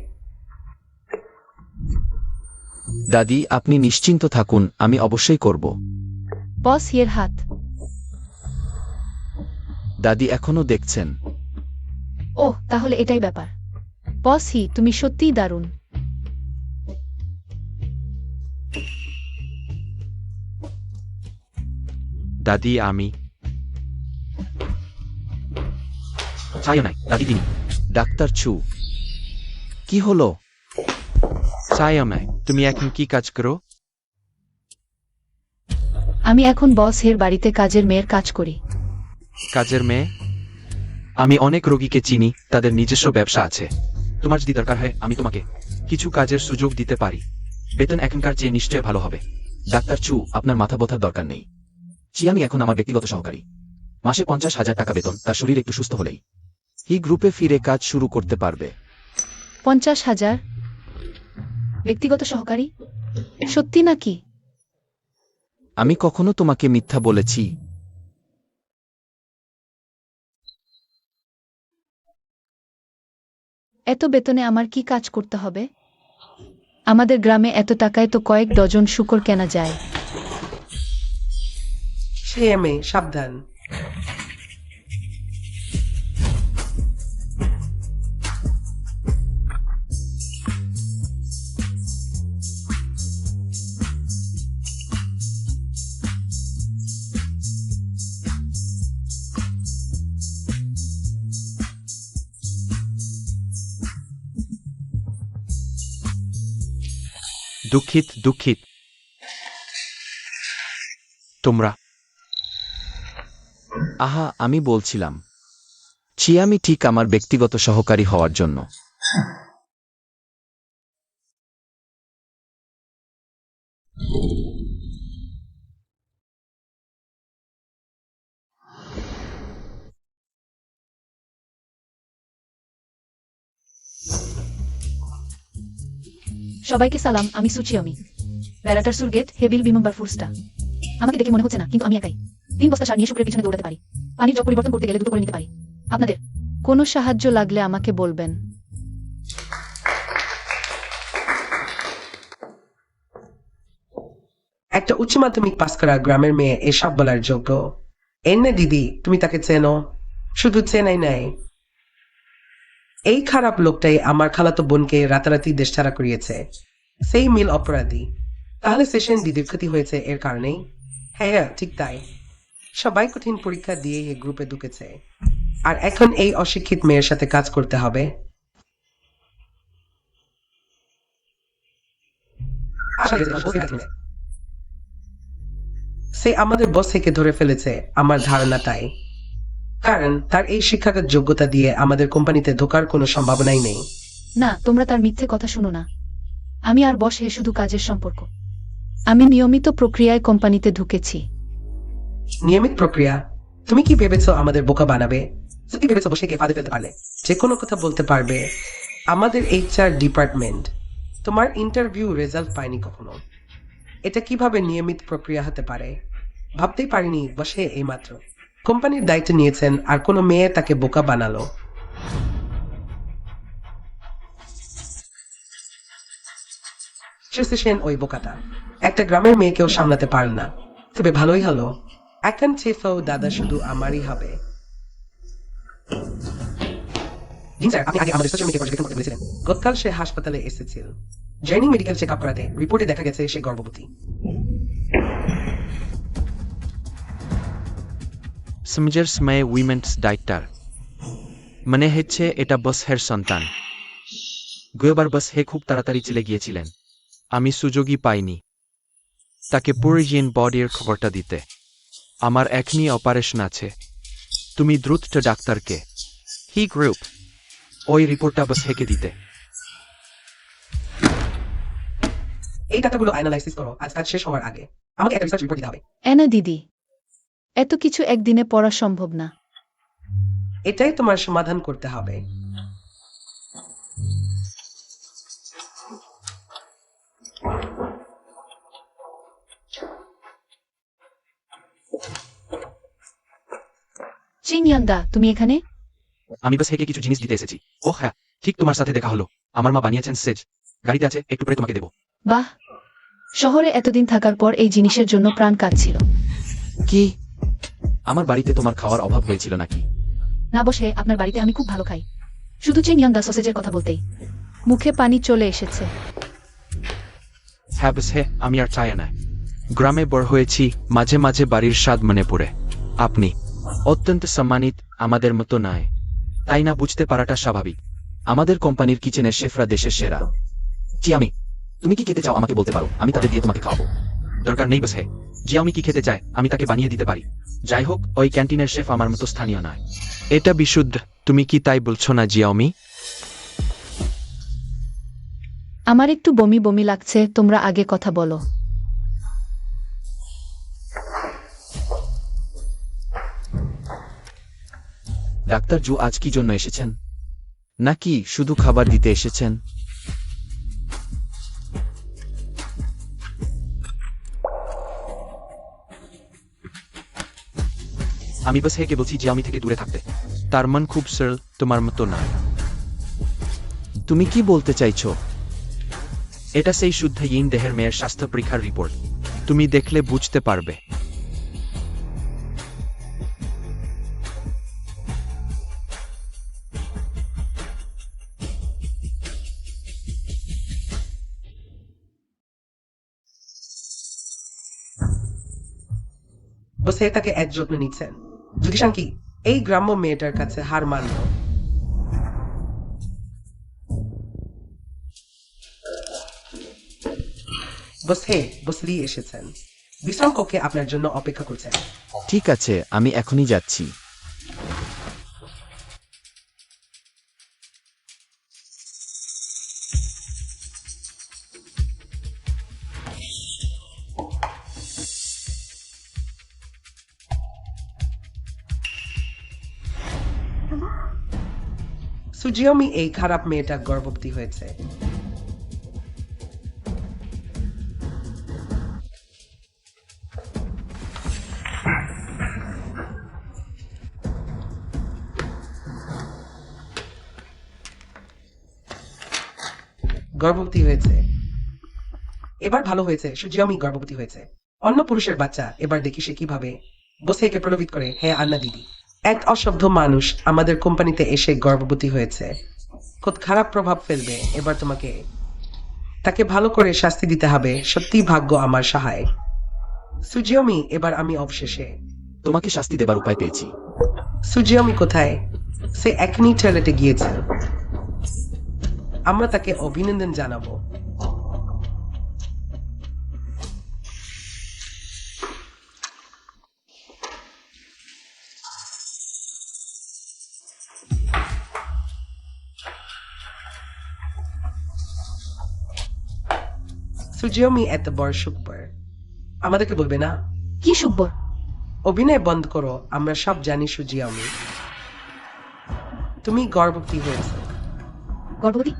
দাদি, আপনি নিশ্চিন্ত থাকুন, আমি অবশ্যই করব। বস হিয়ের হাত। দাদি এখনো দেখছেন। ওহ, তাহলে এটাই ব্যাপার। বস হি, তুমি সত্যিই দারুণ। দাদি, আমি চাইও নাই দাদি। তিনি ডাক্তার ছু। কি হলো? চাই আমায়। তুমি এখন কি কাজ করো? আমি এখন বস হের বাড়িতে কাজের মেয়ের কাজ করি। কাজের মেয়ে? আমি অনেক রোগীকে চিনি, তাদের নিজস্ব ব্যবসা আছে। তোমার যদি দরকার হয় আমি তোমাকে কিছু কাজের সুযোগ দিতে পারি। বেতন এখনকার চেয়ে নিশ্চয় ভালো হবে। ডাক্তার চু, আপনার মাথা ব্যথার দরকার নেই। চিয়ামি এখন আমার ব্যক্তিগত সহকারী। মাসে 50,000 টাকা বেতন, তার শরীর একটু সুস্থ হলেই এই গ্রুপে ফিরে কাজ শুরু করতে পারবে। 50,000? ব্যক্তিগত সহকারী? সত্যি নাকি? আমি কখনো তোমাকে মিথ্যা বলেছি? এত বেতনে আমার কি কাজ করতে হবে? আমাদের গ্রামে এত টাকায় তো কয়েক ডজন শূকর কেনা যায়। সে মেয়ে, সাবধান। দুঃখিত। তোমরা আহা, আমি বলছিলাম চিয়ামি ঠিক আমার ব্যক্তিগত সহকারী হওয়ার জন্য। সবাইকে সালাম, আমি সুচিয়ামি। ব্যারাটার সুরগেট হেভিল বিমম্বার ফুরস্টা। আমাকে দেখে মনে হচ্ছে না, কিন্তু আমি একাই 3 বস্তা সার নিয়ে শুক্রের পিছনে দৌড়াতে পারি। পানির জগ পরিবর্তন করতে গেলে দুটো করে নিতে পারি। আপনাদের কোনো সাহায্য লাগলে আমাকে বলবেন। একটা উচ্চ মাধ্যমিক পাস করা গ্রামের মেয়ে এসব বলার যোগ্য? এনে দিদি, তুমি তাকে চেনো? শুধু চেনাই নাই, এই খারাপ লোকটাই আমার খালাতো বোনকে রাতারাতি দেশ ছাড়া করিয়েছে। সেই মিল অপরাধী। তাহলে সেশন দিদির ক্ষতি হয়েছে এর কারণেই? হ্যাঁ, ঠিক তাই। সবাই কঠিন পরীক্ষা দিয়ে এই গ্রুপে ঢুকেছে, আর এখন এই অশিক্ষিত মেয়ের সাথে কাজ করতে হবে। সে আমাদের বস থেকে ধরে ফেলেছে, আমার ধারণা তাই। কারণ তার এই শিক্ষাগত যোগ্যতা দিয়ে আমাদের কোম্পানিতে ঢোকার কোনো সম্ভাবনাই নেই। না, তোমরা তার মিথ্যে কথা শুনো না। আমি আর বস হে শুধু কাজের সম্পর্ক। আমি নিয়মিত প্রক্রিয়ায় কোম্পানিতে ঢুকেছি। নিয়মিত প্রক্রিয়া? তুমি কি ভেবেছো আমাদের বোকা বানাবে? যদি ভেবেছো বসে কে ফাঁদে ফেলতে পারলে যে কোনো কথা বলতে পারবে? আমাদের HR ডিপার্টমেন্ট তোমার ইন্টারভিউ রেজাল্ট পায়নি কখনো। এটা কিভাবে নিয়মিত প্রক্রিয়া হতে পারে? ভাবতেই পারিনি বসে এইমাত্র কোম্পানির দায়িত্ব নিয়েছেন, আর কোনো মেয়ে তাকে বোকা বানালো। সেন ওই বোকাটা একটা গ্রামের মেয়েকেও সামলাতে পারে না। তবে ভালোই হলো, এখন চেফও দাদা শুধু আমারই হবে। গতকাল সে হাসপাতালে এসেছিল জয়নিং মেডিকেল চেক আপ করাতে। রিপোর্টে দেখা গেছে সে গর্ভবতী। সমঝের সময় উইমেন্স ডাইটার মনে হচ্ছে এটা বস হের সন্তান। গতবার বস হে খুব তাড়াতাড়ি চলে গিয়েছিলেন, আমি সুযোগই পাইনি তাকে পরিজিন বডির খবরটা দিতে। আমার এখনই অপারেশন আছে, তুমি দ্রুত ডাক্তারকে হি গ্রুপ ওই রিপোর্টটা বস হেকে দিতে। এই ডাটাগুলো অ্যানালাইসিস করো আজ কাজ শেষ হওয়ার আগে। আমাকে একটা রিসার্চ রিপোর্ট দিতে হবে। এনা দিদি, এত কিছু একদিনে পড়া সম্ভব না। এটাই তোমার সমাধান করতে হবে। চিংয়ান্দা, তুমি এখানে? আমি বাস হেকে কিছু জিনিস দিতে এসেছি। ও হ্যাঁ, ঠিক তোমার সাথে দেখা হলো। আমার মা বানিয়েছেন সেজ, গাড়িতে আছে, একটু পরে তোমাকে দেবো। বাহ, শহরে এতদিন থাকার পর এই জিনিসের জন্য প্রাণ কাঁদছিল। কি আমার বাড়িতে তোমার খাওয়ার অভাব হয়েছিল নাকি? না বসে, আপনার বাড়িতে আমি খুব ভালো খাই। শুধু চিংয়ান্দা সসেজের কথা বলতেই মুখে পানি চলে এসেছে। হ্যাঁ বস হে, আমি আর চাই না। গ্রামে বড় হয়েছি, মাঝে মাঝে বাড়ির স্বাদ মনে পড়ে। আপনি অত্যন্ত সম্মানিত, আমাদের মতো নয়, তাই না? বুঝতে পারাটা স্বাভাবিক। আমাদের কোম্পানির কিচেনের শেফরা দেশের সেরা। চিয়ামি, তুমি কি খেতে চাও আমাকে বলতে পারো, আমি তাদের দিয়ে তোমাকে খাওয়াবো। দরকার নেই বসে। জিয়ামি কি খেতে চায় আমি তাকে বানিয়ে দিতে পারি। যাই হোক, ওই ক্যান্টিনের শেফ আমার মতো স্থানীয় নয়। এটা বিশুদ্ধ। তুমি কি তাই বলছো না জিয়ামি? আমার একটু বমি বমি লাগছে, তোমরা আগে কথা বলো। ডাক্তার জু আজ কি জন্য এসেছেন? নাকি শুধু খাবার দিতে এসেছেন? আমি বাস হেকে বলছি জিয়ামি থেকে দূরে থাকতে। তার মন খুব সরল, তোমার মতো না। তুমি কি বলতে চাইছো? এটা সেই শুদ্ধ ইন দেহের মেয়ের স্বাস্থ্য পরীক্ষার রিপোর্ট। তুমি দেখলে বুঝতে পারবে। বসে তাকে এক যত্ন নিচ্ছেন। জিজ্ঞাসা কি এই গ্রাম্য মেয়েটার কাছে হার মানল? বসে বসলি এসেছেন। বিশ্রাম কক্ষে আপনার জন্য অপেক্ষা করছেন। ঠিক আছে, আমি এখনই যাচ্ছি। সুজিয়মি এই খারাপ মেয়েটা গর্ভবতী হয়েছে। গর্ভবতী হয়েছে। এবার ভালো হয়েছে, সুজিয়মি গর্ভবতী হয়েছে। অন্য পুরুষের বাচ্চা। এবার দেখি সে কিভাবে বসেকে প্রলোভিত করে। হ্যাঁ আন্না দিদি, এক অসভ্য মানুষ আমাদের কোম্পানিতে এসে গর্ভবতী হয়েছে। কত খারাপ প্রভাব ফেলবে। এবার তোমাকে তাকে ভালো করে শাস্তি দিতে হবে। সত্যি ভাগ্য আমার সহায়। সুজিয়মি, এবার আমি অবশেষে তোমাকে শাস্তি দেবার উপায় পেয়েছি। সুজিয়মি কোথায়? সে এখনই টয়লেটে গিয়েছে। আমরা তাকে অভিনন্দন জানাবো। সুজিয়মি এত বড় সুখবর আমাদেরকে বলবে না? কি সুব্বর? অভিনয় বন্ধ করো, আমরা সব জানি সুজিয়মি। তুমি গর্ভবতী হয়েছে। গর্ভবতী?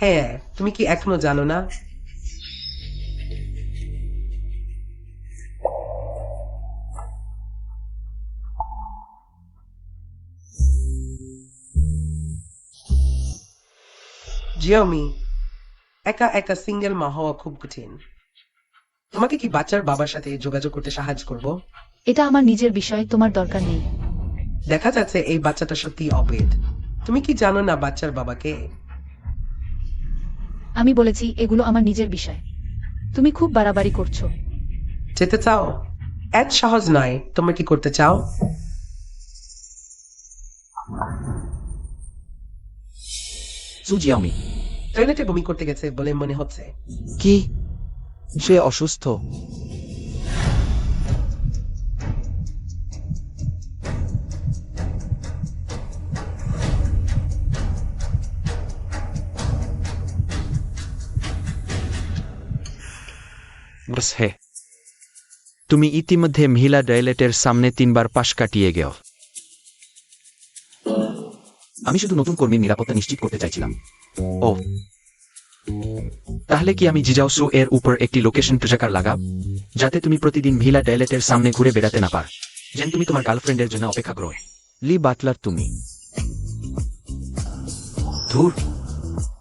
হ্যাঁ, তুমি কি এখনো জানো না? জিওমি, একা একা সিঙ্গেল মা হওয়া খুব কঠিন। তোমাকে কি বাচ্চার বাবার সাথে যোগাযোগ করতে সাহায্য করব? এটা আমার নিজের বিষয়, তোমার দরকার নেই। দেখা যাচ্ছে এই বাচ্চাটা সত্যি অবৈধ। তুমি কি জানো না বাচ্চার বাবাকে? আমি বলেছি এগুলো আমার নিজের বিষয়। তুমি খুব বাড়াবাড়ি করছো। যেতে চাও? এত সহজ নয়। তোমরা কি করতে চাও? সুজিয়ামি। টয়লেটে বমি করতে গেছে বলে মনে হচ্ছে। কি? সে অসুস্থ? বস হে, তুমি ইতিমধ্যে মহিলা টয়লেটের সামনে 3 বার পাশ কাটিয়ে গেও। আমি শুধু নতুন কর্মীর নিরাপত্তা নিশ্চিত করতে চাইছিলাম। ও, তাহলে কি আমি জিজাওসু এর উপর একটি লোকেশন প্রচার লাগাব, যাতে তুমি প্রতিদিন মহিলা টয়লেটের সামনে ঘুরে বেড়াতে না পার, যেন তুমি তোমার গার্লফ্রেন্ডের জন্য অপেক্ষা করো। লি বাটলার তুমি। ধুর,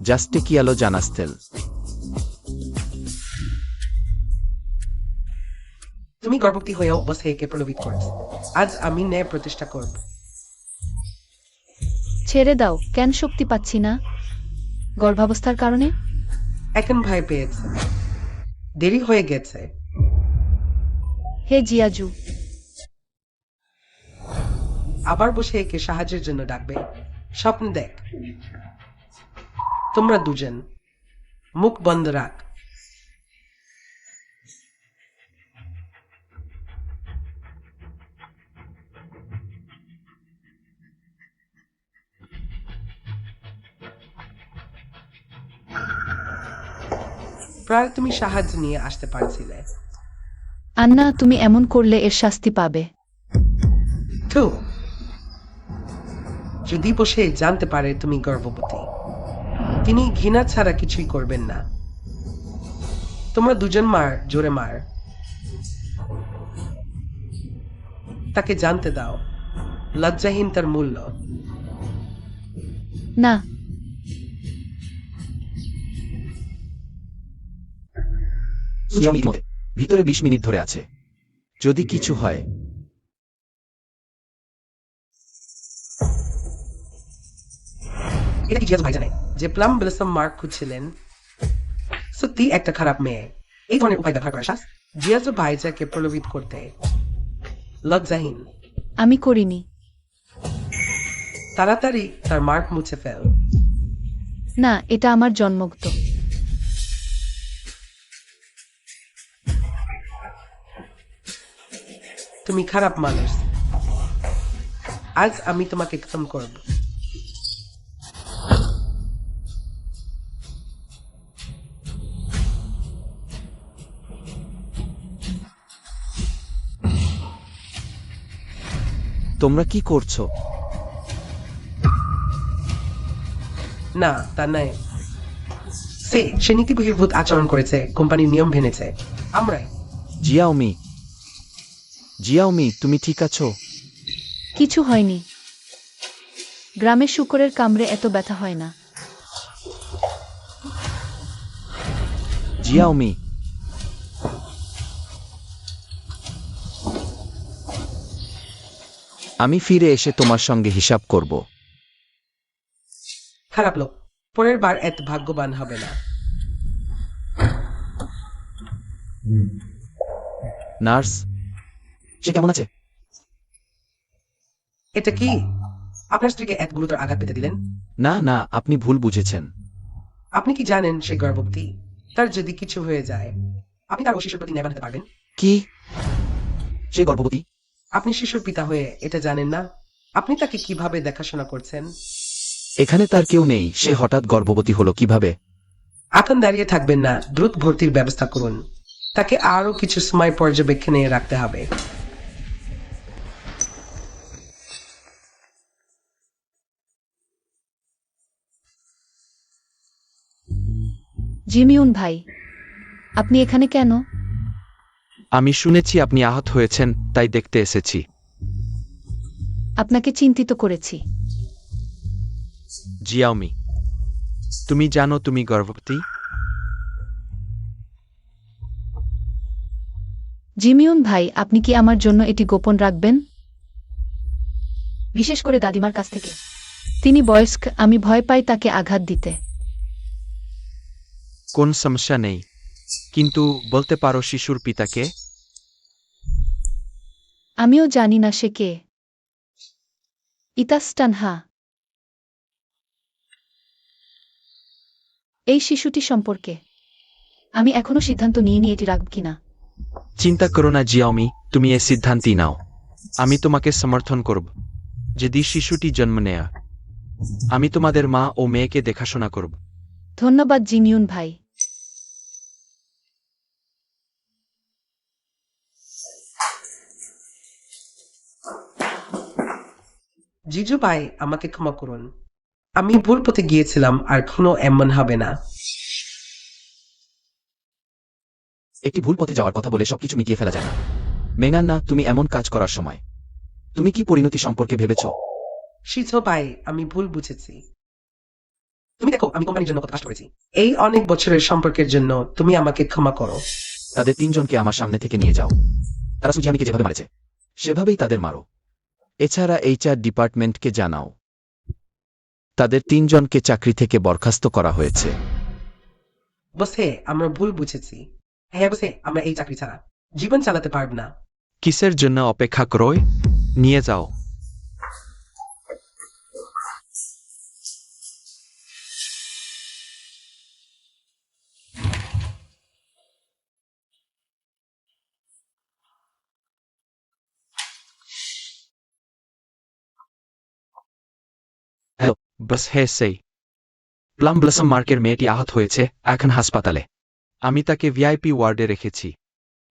জাস্টে কি আলো জানাস্তেল। তুমি গর্ভবতী হয়েও বস হেকে প্রলোভিত করেছ। আজ আমি ন্যায় প্রতিষ্ঠা করব। ছেড়ে দাও, কেন শক্তি পাচ্ছি না? গর্ভাবস্থার কারণে? এখন ভয় পেয়েছে। দেরি হয়ে গেছে। হে জিয়াজু, আবার বসে একে সাহায্যের জন্য ডাকবে। স্বপ্ন দেখ। তোমরা দুজন মুখ বন্ধ রাখ। প্রায় তুমি সাহায্য নিয়ে আসতে পারছিলে। আন্না, তুমি এমন করলে এর শাস্তি পাবে। তো যদি বসে জানতে পারে তুমি গর্ভবতী, তিনি ঘৃণা ছাড়া কিছুই করবেন না। তোমরা দুজন মার, জোরে মার। তাকে জানতে দাও লজ্জাহীন তার মূল্য। না, সুজাম ইতিমধ্যে ভিতরে 20 মিনিট ধরে আছে। যদি কিছু হয়, এটা কি জিয়াজ ভাই জানে যে প্লাম ব্লসম মার্ক খুঁজছিলেন সত্যি একটা খারাপ মেয়ে? এই ধরনের উপায় ব্যবহার করা শ্বাস জিয়াজ ভাইজাকে প্রলোভিত করতে। লজ্জাহীন। আমি করিনি। তাড়াতাড়ি তার মার্ক মুছে ফেল। না, এটা আমার জন্মগত। তুমি খারাপ মানুষ। আজ আমি তোমাকে খতম করব। তোমরা কি করছো? না, তা নাই। সে নীতি বহির্ভূত আচরণ করেছে, কোম্পানির নিয়ম ভেঙেছে। আমরাই। জিয়াওমি, জিয়াওমি, তুমি ঠিক আছো? কিছু হয়নি। গ্রামে শূকরের কামড়ে এত ব্যথা হয় না। জিয়াওমি, আমি ফিরে এসে তোমার সঙ্গে হিসাব করব। খারাপ লোক পরের বার এত ভাগ্যবান হবে না। নার্স, সে কেমন আছে? এটা কি আপনার স্ত্রীকে এত গুরুতর আঘাত পেতে দিলেন? না না, আপনি ভুল বুঝেছেন। আপনি কি জানেন সে গর্ভবতী? তার যদি কিছু হয়ে যায়, আপনি তার ও শিশুর প্রতি ন্যায় হতে পারবেন? কি? সে গর্ভবতী? আপনি শিশুর পিতা হয়ে এটা জানেন না? আপনি তাকে কিভাবে দেখাশোনা করছেন? এখানে তার কেউ নেই, সে হঠাৎ গর্ভবতী হলো কিভাবে? এখন দাঁড়িয়ে থাকবেন না, দ্রুত ভর্তির ব্যবস্থা করুন। তাকে আরো কিছু সময় পর্যবেক্ষণে রাখতে হবে। জিমিউন ভাই, আপনি এখানে কেন? আমি শুনেছি আপনি আহত হয়েছেন, তাই দেখতে এসেছি। আপনাকে চিন্তিত করেছি। জিয়াওমি, তুমি জানো তুমি গর্ভবতী? জিমিউন ভাই, আপনি কি আমার জন্য এটি গোপন রাখবেন? বিশেষ করে দাদিমার কাছ থেকে। তিনি বয়স্ক, আমি ভয় পাই তাকে আঘাত দিতে। কোন সমস্যা নেই, কিন্তু বলতে পারো শিশুর পিতাকে? আমিও জানি না সে কে। ইতাস্টানহা। এই শিশুটি সম্পর্কে আমি এখনো সিদ্ধান্ত নিইনি এটি রাখব কিনা। চিন্তা করো না জিয়াওমি, তুমি এ সিদ্ধান্তই নাও। আমি তোমাকে সমর্থন করব। যদি শিশুটি জন্ম নেয়, আমি তোমাদের মা ও মেয়েকে দেখাশোনা করব। ধন্যবাদ জিমিউন ভাই। জিজু ভাই, আমাকে ক্ষমা করুন। আমি ভুল পথে গিয়েছিলাম, আর কোনো এমন হবে না। একটি ভুল পথে যাওয়ার কথা বলে সবকিছু মিটিয়ে ফেলা যায় না। মেগান না, তুমি এমন কাজ করার সময় তুমি কি পরিণতি সম্পর্কে ভেবেছ? শিজু ভাই, আমি ভুল বুঝেছি। তুমি দেখো আমি কোম্পানির জন্য কত কাজ করেছি। এই অনেক বছরের সম্পর্কের জন্য তুমি আমাকে ক্ষমা করো। তাদের 3 জনকে আমার সামনে থেকে নিয়ে যাও। তারা সুজিয়ামিকে যেভাবে মারেছে সেভাবেই তাদের মারো। এছাড়া HR ডিপার্টমেন্টকে জানাও তাদের 3 জনকে চাকরি থেকে বরখাস্ত করা হয়েছে। বসে, আমরা ভুল বুঝেছি। হ্যাঁ বসে, আমরা এই চাকরি ছাড়া জীবন চালাতে পারব না। কিসের জন্য অপেক্ষা করোই? নিয়ে যাও। হ্যালো, বাস হে সেই প্লাম ব্লসম মার্কের মেয়েটি আহত হয়েছে, এখন হাসপাতালে। আমি তাকে ভিআইপি ওয়ার্ডে রেখেছি।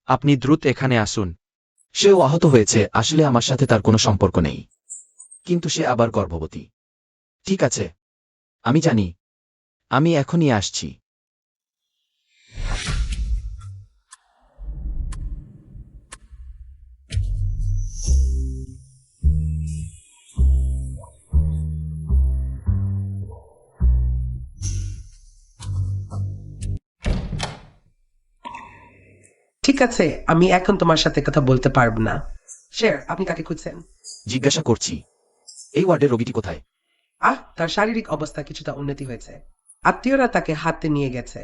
আপনি দ্রুত এখানে আসুন। সেও আহত হয়েছে, আসলে আমার সাথে তার কোনো সম্পর্ক নেই, কিন্তু সে আবার গর্ভবতী। ঠিক আছে, আমি জানি, আমি এখনই আসছি। ঠিক আছে, আমি এখন তোমার সাথে কথা বলতে পারবো না। শের, আপনি কাকে খুঁজছেন? জিজ্ঞাসা করছি, এই ওয়ার্ডের রোগীটি কোথায়? তার শারীরিক অবস্থা কিছুটা উন্নতি হয়েছে। আত্মীয়রা তাকে হাতে নিয়ে গেছে।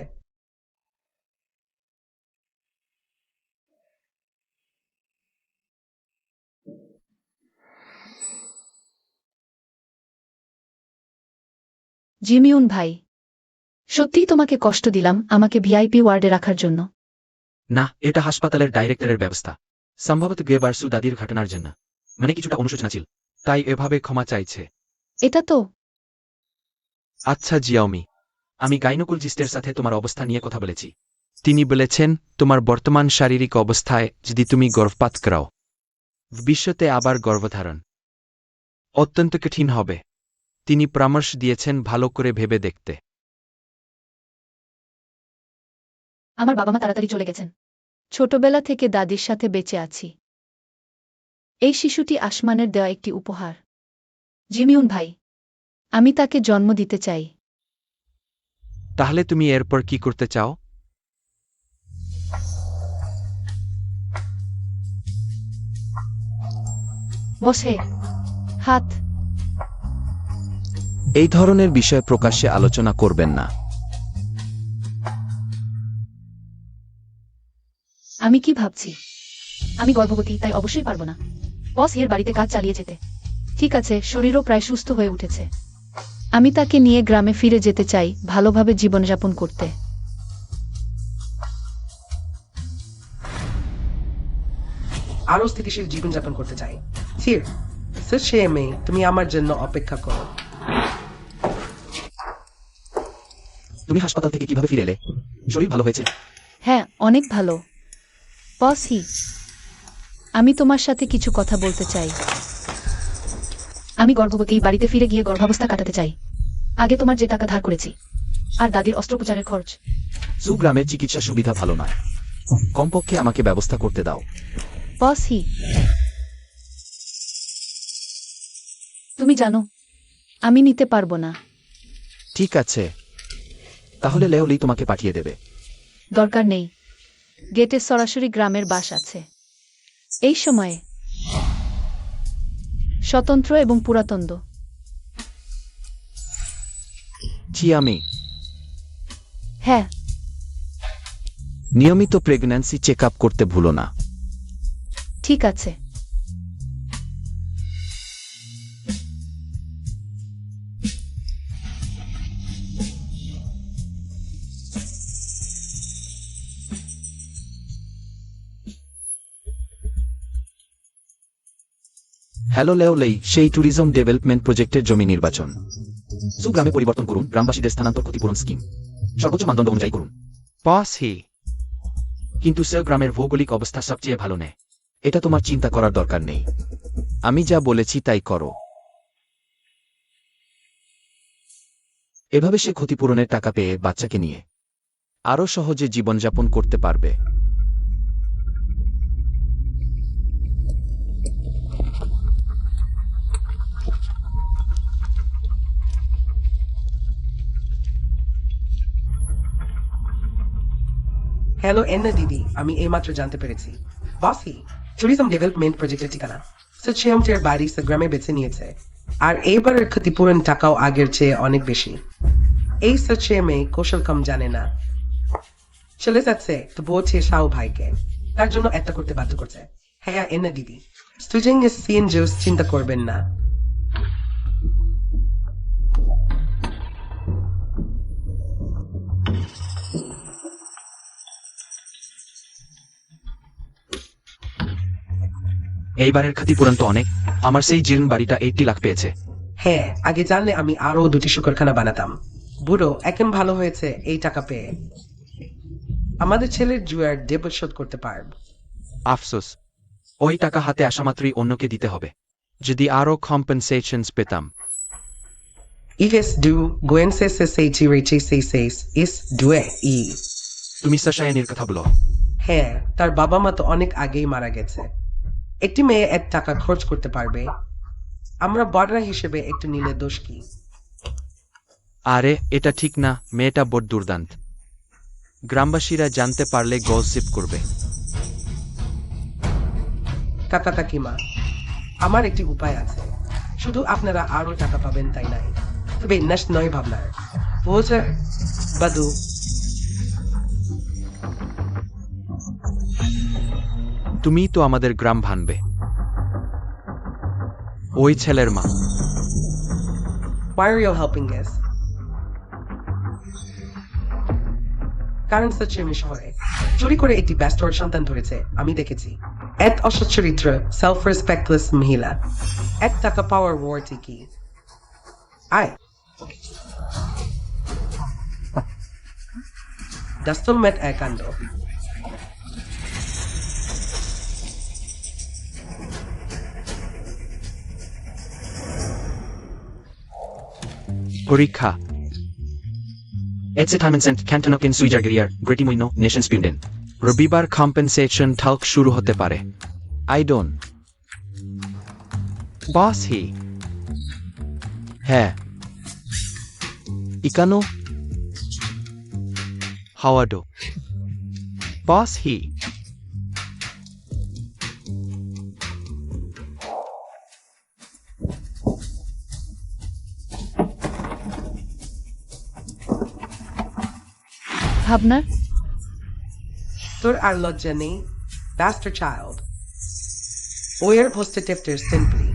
জিমিউন ভাই, সত্যিই তোমাকে কষ্ট দিলাম আমাকে ভিআইপি ওয়ার্ডে রাখার জন্য। না, এটা হাসপাতালের ডাইরেক্টরের ব্যবস্থা, সম্ভবত গেবারসু দাদির ঘটনার জন্য, মানে কিছুটা অনুশোচনা ছিল, তাই এভাবে ক্ষমা চাইছে। এটা তো আচ্ছা জিয়াওমি, আমি গাইনোকোলজিস্টের সাথে তোমার অবস্থা নিয়ে কথা বলেছি। তিনি বলেছেন তোমার বর্তমান শারীরিক অবস্থায় যদি তুমি গর্ভপাত করাও, ভবিষ্যতে আবার গর্ভধারণ অত্যন্ত কঠিন হবে। তিনি পরামর্শ দিয়েছেন ভালো করে ভেবে দেখতে। আমার বাবা মা তাড়াতাড়ি চলে গেছেন। ছোটবেলা থেকে দাদির সাথে বেঁচে আছি। এই শিশুটি আসমানের দেওয়া একটি উপহার। জিমিউন ভাই, আমি তাকে জন্ম দিতে চাই। তাহলে তুমি এরপর কি করতে চাও? বসে হাত। এই ধরনের বিষয় প্রকাশ্যে আলোচনা করবেন না। আমি কি ভাবছি? আমি গর্ভবতী, তাই অবশ্যই পারবো না বস এর বাড়িতে কাজ চালিয়ে যেতে। ঠিক আছে, শরীরও প্রায় সুস্থ হয়ে উঠেছে। আমি তাকে নিয়ে গ্রামে ফিরে যেতে চাই, ভালোভাবে জীবনযাপন করতে। আরো স্থিতিশীল জীবনযাপন করতে চাই। সে মেয়ে, তুমি আমার জন্য অপেক্ষা করো। তুমি হাসপাতাল থেকে কিভাবে ফিরে এলে? শরীর ভালো হয়েছে? হ্যাঁ, অনেক ভালো বস। আমি তোমার সাথে কিছু কথা বলতে চাই। আমি গর্ভবতী, বাড়িতে ফিরে গিয়ে গর্ভাবস্থা কাটাতে চাই। আগে তোমার যে টাকা ধার করেছি, আর দাদির অস্ত্রোপচারের খরচ। সুগ্রামের চিকিৎসা সুবিধা ভালো নয়, কমপক্ষে আমাকে ব্যবস্থা করতে দাও। বস তুমি জানো আমি নিতে পারবো না। ঠিক আছে, তাহলে লেওলি তোমাকে পাঠিয়ে দেবে। দরকার নেই, গেটে সরাসরি গ্রামের বাস আছে। এই সময়ে স্বতন্ত্র এবং পুরাতন। চিয়ামি, হ্যাঁ, নিয়মিত প্রেগন্যান্সি চেক আপ করতে ভুলো না। ঠিক আছে। হ্যালো লেওলেই, সেই ট্যুরিজম ডেভেলপমেন্ট প্রজেক্টের জমি নির্বাচন। সুগ্রামে পরিবর্তন করুন, গ্রামবাসীদের স্থানান্তর ক্ষতিপূরণ স্কিম সর্বোচ্চ মানদণ্ড অনুযায়ী করুন। বস কিন্তু সে গ্রামের ভৌগোলিক অবস্থা সবচেয়ে ভালো নেই, এটা তোমার চিন্তা করার দরকার নেই। আমি যা বলেছি তাই করো। এভাবে সে ক্ষতিপূরণের টাকা পেয়ে বাচ্চাকে নিয়ে আরও সহজে জীবনযাপন করতে পারবে। হ্যালো এন্না দিদি, আমি এইমাত্র জানতে পেরেছি বসি ট্যুরিজম ডেভেলপমেন্ট প্রজেক্টের ঠিকানা সুচিয়ামটের বাড়ি গ্রামে বেছে নিয়েছে। আর এইবারের ক্ষতিপূরণ টাকাও আগের চেয়ে অনেক বেশি। এই সচিয়ামে কৌশল কম জানে না, চলে যাচ্ছে তো বলছে সাউ ভাইকে তার জন্য একটা করতে বাধ্য করছে। হ্যাঁ এন্না দিদি, সুইজিং সিন জুস চিন্তা করবেন না। এইবারের ক্ষতিপূরণ তো অনেক, আমার সেই জীর্ণ বাড়িটা 80 লাখ পেয়েছে। হ্যাঁ, আগে জানলে আমি আরো 2টি শুকরখানা বানাতাম। বুড়ো এখন ভালো হয়েছে এই টাকা পেয়ে। আমাদের ছেলের জুয়ার দেব শোধ করতে পারব। আফসোস, ওই টাকা হাতে আসামাত্রই অন্যকে দিতে হবে। যদি আরও কম্পেনসেশনস পেতাম। Ives du Guen is due ই। তুমি সাশায়নের কথা বলো। হ্যাঁ, তার বাবা মা তো অনেক আগেই মারা গেছে। একটি মেয়ে এক টাকা খরচ করতে পারবে, আমরা বড়রা হিসেবে একটু নিলে দোষ কি? আরে এটা ঠিক না, মেয়েটা বড় দুর্দান্ত। গ্রামবাসীরা জানতে পারলে গসিপ করবে। কাকা কাকিমা, আমার একটি উপায় আছে। শুধু আপনারা আরো টাকা পাবেন তাই নাই, তবে নষ্ট নয় ভাবনার। বুঝে বাদু। তুমি তো আমাদের গ্রাম ভাঙবে। ওই ছেলের মা। Why are you helping us? কারণ সচ্চের বিষয়ে চুরি করে একটি ব্যাস্টার্ড সন্তান ধরেছে, আমি দেখেছি। এক অসৎ চরিত্র, সেলফ রেসপেক্টলেস মহিলা। এক টাকা পাওয়ার ওয়ার্ডটি কি? আয় ডাস্তল মেট একান্ড। পরীক্ষা। Excitement Cantonokin Suijargrier, Gretimoino, Nations Bunden. রবিবার কম্পেনসেশন ঠালক শুরু হতে পারে। I don't. বস হি। হ্যাঁ। ইকানো। হাওয়াডো। বস হি। ভাবনা, তোর আর লজ্জা নেই? Bastard child. Where positive simply.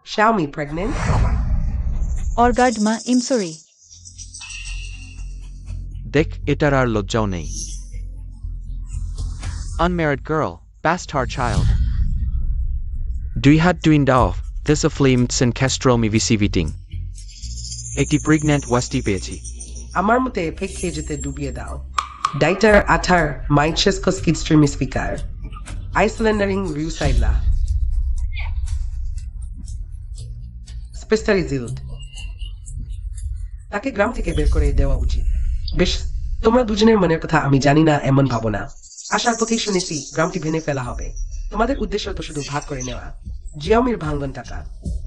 Xiaomi pregnant? অর্গাড মা, ইম সরি। দেখ, এটার আর লজ্জাও নেই। Unmarried girl, bastard child. Du hat du ihn auf, dessa flamed sen Castromi visiviting. একটি প্রেগন্যান্ট ওয়াস্টি পেয়েছি। আমার মতে ফেক খেয়ে যেতে ডুবিয়ে দাও। ডাইটার আঠার মাইনচেসকো স্কিডস্ট্রিমি স্পিকার আইসল্যান্ডারিং রিউসাইডলা স্পেস্টারিজিল্ড। তাকে গ্রাম থেকে বের করে দেওয়া উচিত। বেশ, তোমরা দুজনের মনের কথা আমি জানি না এমন ভাবো না। আসার পথেই শুনেছি গ্রামটি ভেঙে ফেলা হবে। তোমাদের উদ্দেশ্য তো শুধু ভাগ করে নেওয়া। জিয়ামির ভাঙ্গন টাকা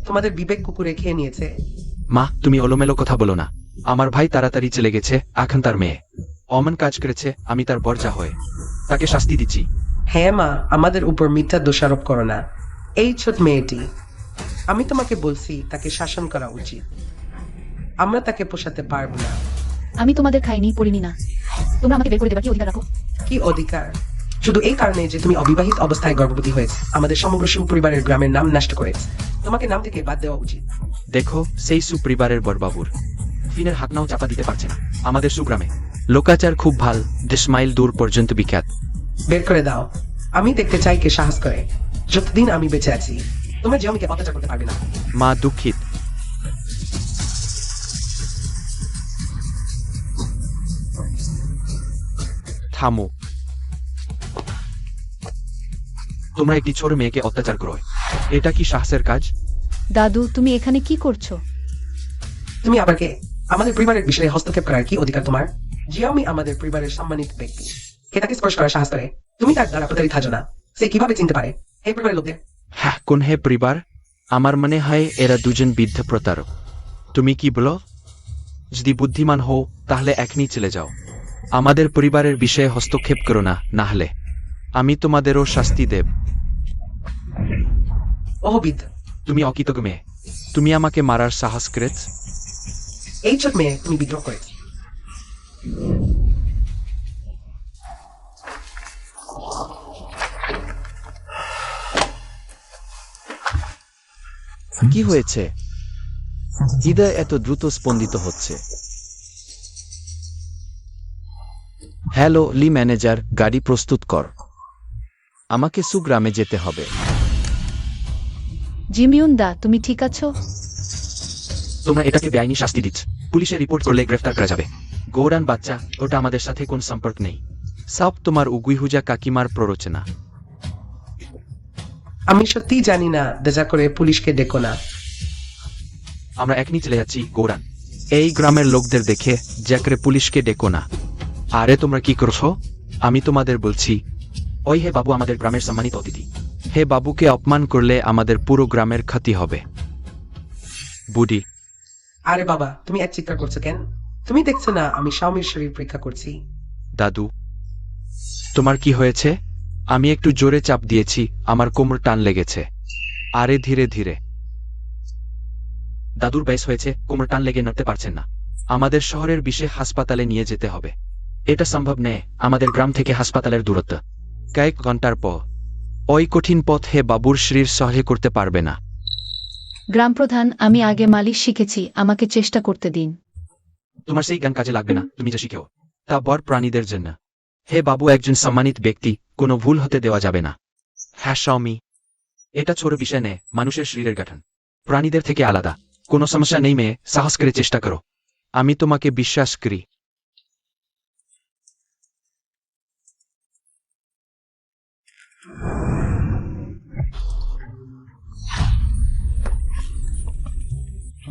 তোমাদের বিবেক কুকুরে খেয়ে নিয়েছে। মা, তুমি এলোমেলো কথা বলো না। আমার ভাই তাড়াতাড়ি চলে গেছে, এখন তার মেয়ে অমন কাজ করেছে, আমি তার বর্জা হয়ে তাকে শাস্তি দিচ্ছি। হ্যাঁ মা, আমাদের উপর মিথ্যা দোষারোপ করো না। এই ছোট মেয়েটি, আমি তোমাকে বলছি তাকে শাসন করা উচিত। আমরা তাকে পোষাতে পারবো না। আমি তোমাদের খাইনি পড়িনি না, তোমরা আমাকে বের করে দেবার কি অধিকার রাখো? কি অধিকার? শুধু এই কারণে যে তুমি অবিবাহিত অবস্থায় গর্ভবতী হয়েছে, আমাদের সমগ্র সুপরিবারের গ্রামের নাম নষ্ট করেছে। তোমাকে নাম থেকে বাদ দেওয়া উচিত। দেখো, সেই সুপরিবারের বড়বাবুর ফিনের হাতনাও চাপা দিতে পারছে না। আমাদের সুগ্রামে লোকাচার খুব ভাল, 10 মাইল দূর পর্যন্ত বিখ্যাত। বের করে দাও। আমি দেখতে চাই কে সাহস করে। যতদিন আমি বেঁচে আছি তোমরা জিয়ামিকে অত্যাচার করতে পারবে না। মা দুঃখিত। থামো। তোমরা একটি ছোট মেয়েকে অত্যাচার করো, এটা কি সাহসের কাজ? দাদু, তুমি এখানে কি করছো? তুমি আবার কে? আমাদের পরিবারের বিষয়ে হস্তক্ষেপ করার কি অধিকার তোমার? জিয়ামি আমাদের পরিবারের সম্মানিত ব্যক্তি, কে তাকে স্পর্শ করার সাহস করে? তুমি তার দ্বারা প্রতারিত হাজো না। সে কিভাবে চিনতে পারে এই পরিবারের লোকদের? হ্যাঁ, কোন হে পরিবার? আমার মনে হয় এরা দুজন বৃদ্ধ প্রতারক। তুমি কি বলো? যদি বুদ্ধিমান হও তাহলে এখনই চলে যাও। আমাদের পরিবারের বিষয়ে হস্তক্ষেপ করো না, না হলে আমি তোমাদেরও শাস্তি দেব। অহবিদ, তুমি অকৃতজ্ঞ মেয়ে, তুমি আমাকে মারার সাহস করেছ? এই ছোট মেয়ে তুমি বিদ্রোহ করেছ। কি হয়েছে? হৃদয় এত দ্রুত স্পন্দিত হচ্ছে। হ্যালো লি ম্যানেজার, গাড়ি প্রস্তুত কর, আমাকে সুগ্রামে যেতে হবে। জিমিউন দা, তুমি ঠিক আছো? তোমরা এটাকে বেআইনি শাস্তি দিচ্ছ। পুলিশে রিপোর্ট করলে গ্রেফতার করা যাবে। গৌরান বাচ্চা, ওটা আমাদের সাথে কোন সম্পর্ক নেই। সব তোমার উগুইহুজা কাকিমার প্ররোচনা। আমি সত্যিই জানি না, দয়া করে পুলিশকে ডেকো না। আমরা এখনই চলে যাচ্ছি গৌরান। এই গ্রামের লোকদের দেখে জ্যাকরে পুলিশকে ডেকো না। আরে তোমরা কি করছো? আমি তোমাদের বলছি, ওই হে বাবু আমাদের গ্রামের সম্মানিত অতিথি। হে বাবুকে অপমান করলে আমাদের পুরো গ্রামের ক্ষতি হবে। বুড়ি, আরে বাবা, তুমি এক চিৎকার করছো কেন? তুমি দেখছো না আমি স্বামীর শরীর পরীক্ষা করছি? দাদু, তোমার কি হয়েছে? আমি একটু জোরে চাপ দিয়েছি, আমার কোমর টান লেগেছে। আরে ধীরে ধীরে। দাদুর বয়স হয়েছে, কোমর টান লেগে নড়তে পারছেন না। আমাদের শহরের বিশেষ হাসপাতালে নিয়ে যেতে হবে। এটা সম্ভব নেই, আমাদের গ্রাম থেকে হাসপাতালের দূরত্ব কয়েক ঘন্টার পর। ওই কঠিন পথ হে বাবুর শরীর সহ্য করতে পারবে না। গ্রামপ্রধান, আমি আগে মালিশ শিখেছি, আমাকে চেষ্টা করতে দিন। তোমার সেই জ্ঞান কাজে লাগবে না, তুমি যা শিখেও তা বড় প্রাণীদের জন্য। হে বাবু একজন সম্মানিত ব্যক্তি, কোনো ভুল হতে দেওয়া যাবে না। হ্যাঁ স্বামী, এটা ছোট বিষয় নেই, মানুষের শরীরের গঠন প্রাণীদের থেকে আলাদা। কোনো সমস্যা নেই মেয়ে, সাহস করে চেষ্টা করো। আমি তোমাকে বিশ্বাস করি।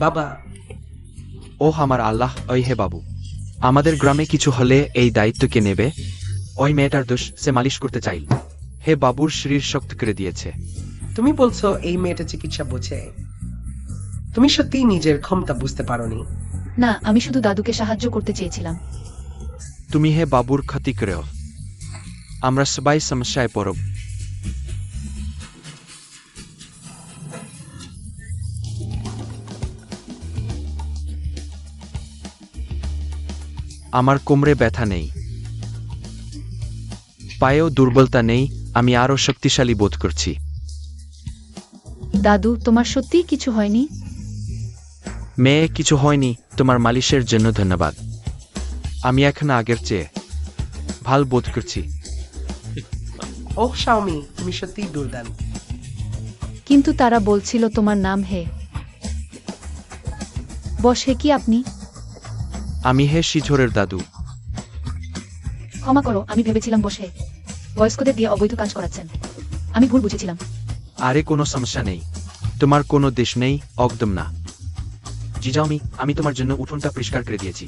বাবা, ও আমার আল্লাহ, ওই হে বাবু, আমাদের গ্রামে কিছু হলে এই দায়িত্ব কে নেবে? ওই মেয়েটার দোষ, সে মালিশ করতে চাইল। হে বাবুর শরীর শক্ত করে দিয়েছে। তুমি বলছো এই মেয়েটা চিকিৎসা বোঝে? তুমি সত্যিই নিজের ক্ষমতা বুঝতে পারোনি। না, আমি শুধু দাদুকে সাহায্য করতে চেয়েছিলাম। তুমি হে বাবুর ক্ষতি করেও আমরা সবাই সমস্যায় পড়ব। আমার কোমরে ব্যথা নেই, পায়েও দুর্বলতা নেই, আমি আরো শক্তিশালী বোধ করছি। দাদু, তোমার সত্যিই কিছু হয়নি? মেয়ে, কিছু হয়নি, তোমার মালিশের জন্য ধন্যবাদ। আমি এখন আগের চেয়ে ভাল বোধ করছি। ওহ স্বামী, তুমি সত্যিই দুর্দান্ত। কিন্তু তারা বলছিল তোমার নাম হে বস। হে কি আপনি? আমি হে শিঝরের দাদু। ক্ষমা করো, আমি ভেবেছিলাম বসে বয়স্কদের দিয়ে অবৈধ কাজ করাচ্ছেন। আমি ভুল বুঝেছিলাম। আরে কোনো সমস্যা নেই, তোমার কোনো দেশ নেই, একদম না। জিজাওমি, আমি তোমার জন্য উঠোনটা পরিষ্কার করে দিয়েছি।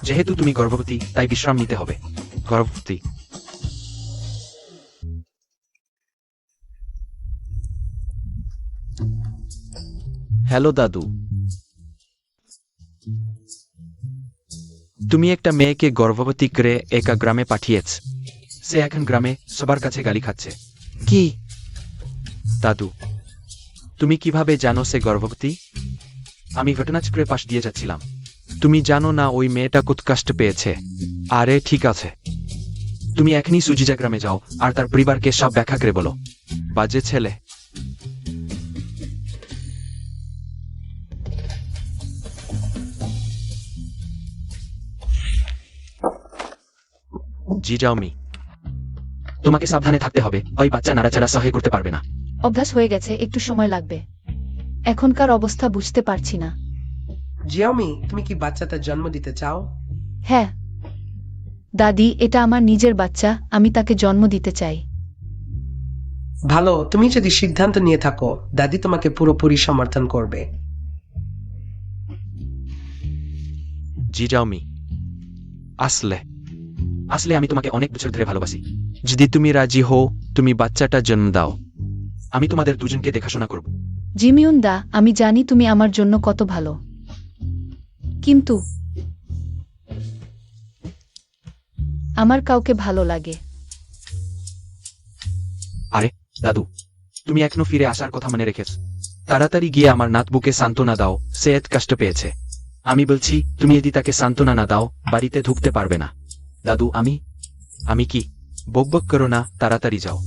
যেহেতু তুমি গর্ভবতী, তাই বিশ্রাম নিতে হবে। গর্ভবতী। হ্যালো দাদু, তুমি একটা মেয়েকে গর্ভবতী করে একা গ্রামে পাঠিয়েছ। সে এখন গ্রামে সবার কাছে গালি খাচ্ছে। কি? দাদু, তুমি কিভাবে জানো সে গর্ভবতী? আমি ঘটনাচক্রের পাশ দিয়ে যাচ্ছিলাম। তুমি জানো না ওই মেয়েটা কত কষ্ট পেয়েছে? আরে ঠিক আছে, তুমি এখনই সুজিজা গ্রামে যাও আর তার পরিবারকে সব ব্যাখ্যা করে বলো। বাজে ছেলে। জিজাওমি, তোমাকে সাবধানে থাকতে হবে, ওই বাচ্চা নাড়াচাড়া সহ্য করতে পারবে না। অভ্যাস হয়ে গেছে, একটু সময় লাগবে। এখনকার অবস্থা বুঝতে পারছি না। জিয়ামি, তুমি কি বাচ্চাটা জন্ম দিতে চাও? হ্যাঁ দাদি, এটা আমার নিজের বাচ্চা, আমি তাকে জন্ম দিতে চাই। ভালো, তুমি যদি সিদ্ধান্ত নিয়ে থাকো, দাদি তোমাকে পুরোপুরি সমর্থন করবে। জিজাওমি, আসলে আসলে আমি তোমাকে অনেক বছর ধরে ভালোবাসি। যদি তুমি রাজি হও, তুমি বাচ্চাটা জন্ম দাও, আমি তোমাদের দুজনকে দেখাশোনা করব। জিমিউন দা, আমি জানি তুমি আমার জন্য কত ভালো, কিন্তু আমার কাউকে ভালো লাগে। আরে দাদু, তুমি এখনো ফিরে আসার কথা মনে রেখেছ। তাড়াতাড়ি গিয়ে আমার নাতবুকে সান্ত্বনা দাও, সে এত কষ্ট পেয়েছে। আমি বলছি, তুমি যদি তাকে সান্ত্বনা না দাও, বাড়িতে ঢুকতে পারবে না। দাদু, আমি কি? বকবক করো না, তাড়াতাড়ি যাও।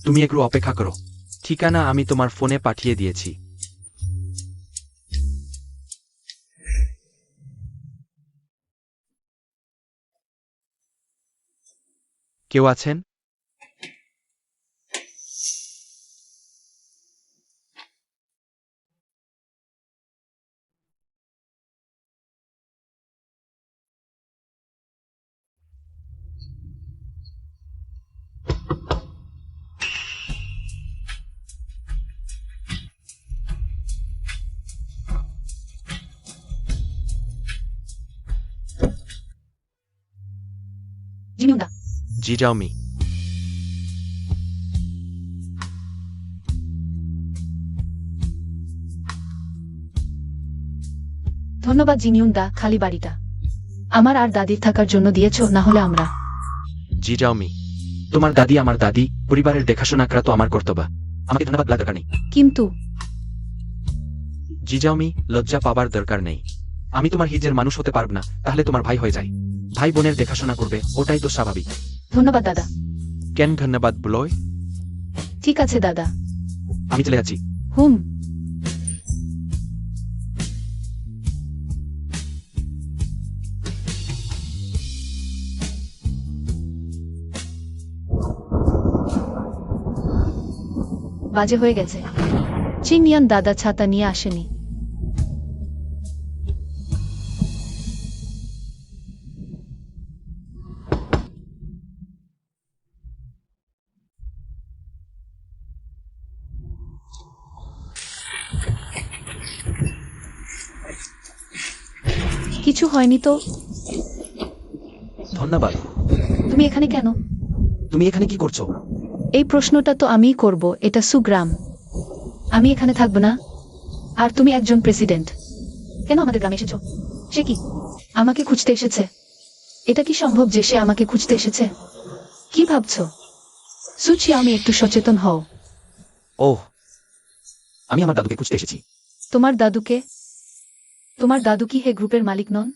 তুমি একটু অপেক্ষা করো। ঠিকানা আমি তোমার ফোনে পাঠিয়ে দিয়েছি। কেউ আছেন? জিনিউদা। জি জাওমি। ধন্যবাদ জিনিউদা, খালি বাড়িটা আমার আর দাদির থাকার জন্য দিয়েছো, না হলে আমরা। জি জাওমি। তোমার দাদি আমার দাদি, পরিবারের দেখাশোনা করা তো আমার কর্তব্য। আমাকে ধন্যবাদ লাগার দরকার নেই। কিন্তু জি জাওমি, লজ্জা পাবার দরকার নেই। আমি তোমার হিজের মানুষ হতে পারব না, তাহলে তোমার ভাই হয়ে যায়। ভাই বোনের দেখাশোনা করবে, ওটাই তো স্বাভাবিক। ধন্যবাদ দাদা। কেন ধন্যবাদ বলয়? ঠিক আছে দাদা। আমি চলে যাচ্ছি। হুম। বাজে হয়ে গেছে। চিনিয়ান দাদা ছাতা নিয়ে আসেনি। কিছু হয়নি তো? ধন্যবাদ। তুমি এখানে কেন? তুমি এখানে কি করছো? এই প্রশ্নটা তো আমিই করব। এটা সুগ্রাম। আমি এখানে থাকবো না। আর তুমি একজন প্রেসিডেন্ট, কেন আমাদের গ্রামে এসেছো? সে কি আমাকে খুঁজতে এসেছে? এটা কি সম্ভব যে সে আমাকে খুঁজতে এসেছে? কি ভাবছো? সুচি, আমি একটু সচেতন হও। ওহ, আমি আমার দাদুকে খুঁজতে এসেছি। তোমার দাদুকে? তোমার দাদু কি হে গ্রুপের মালিক নন?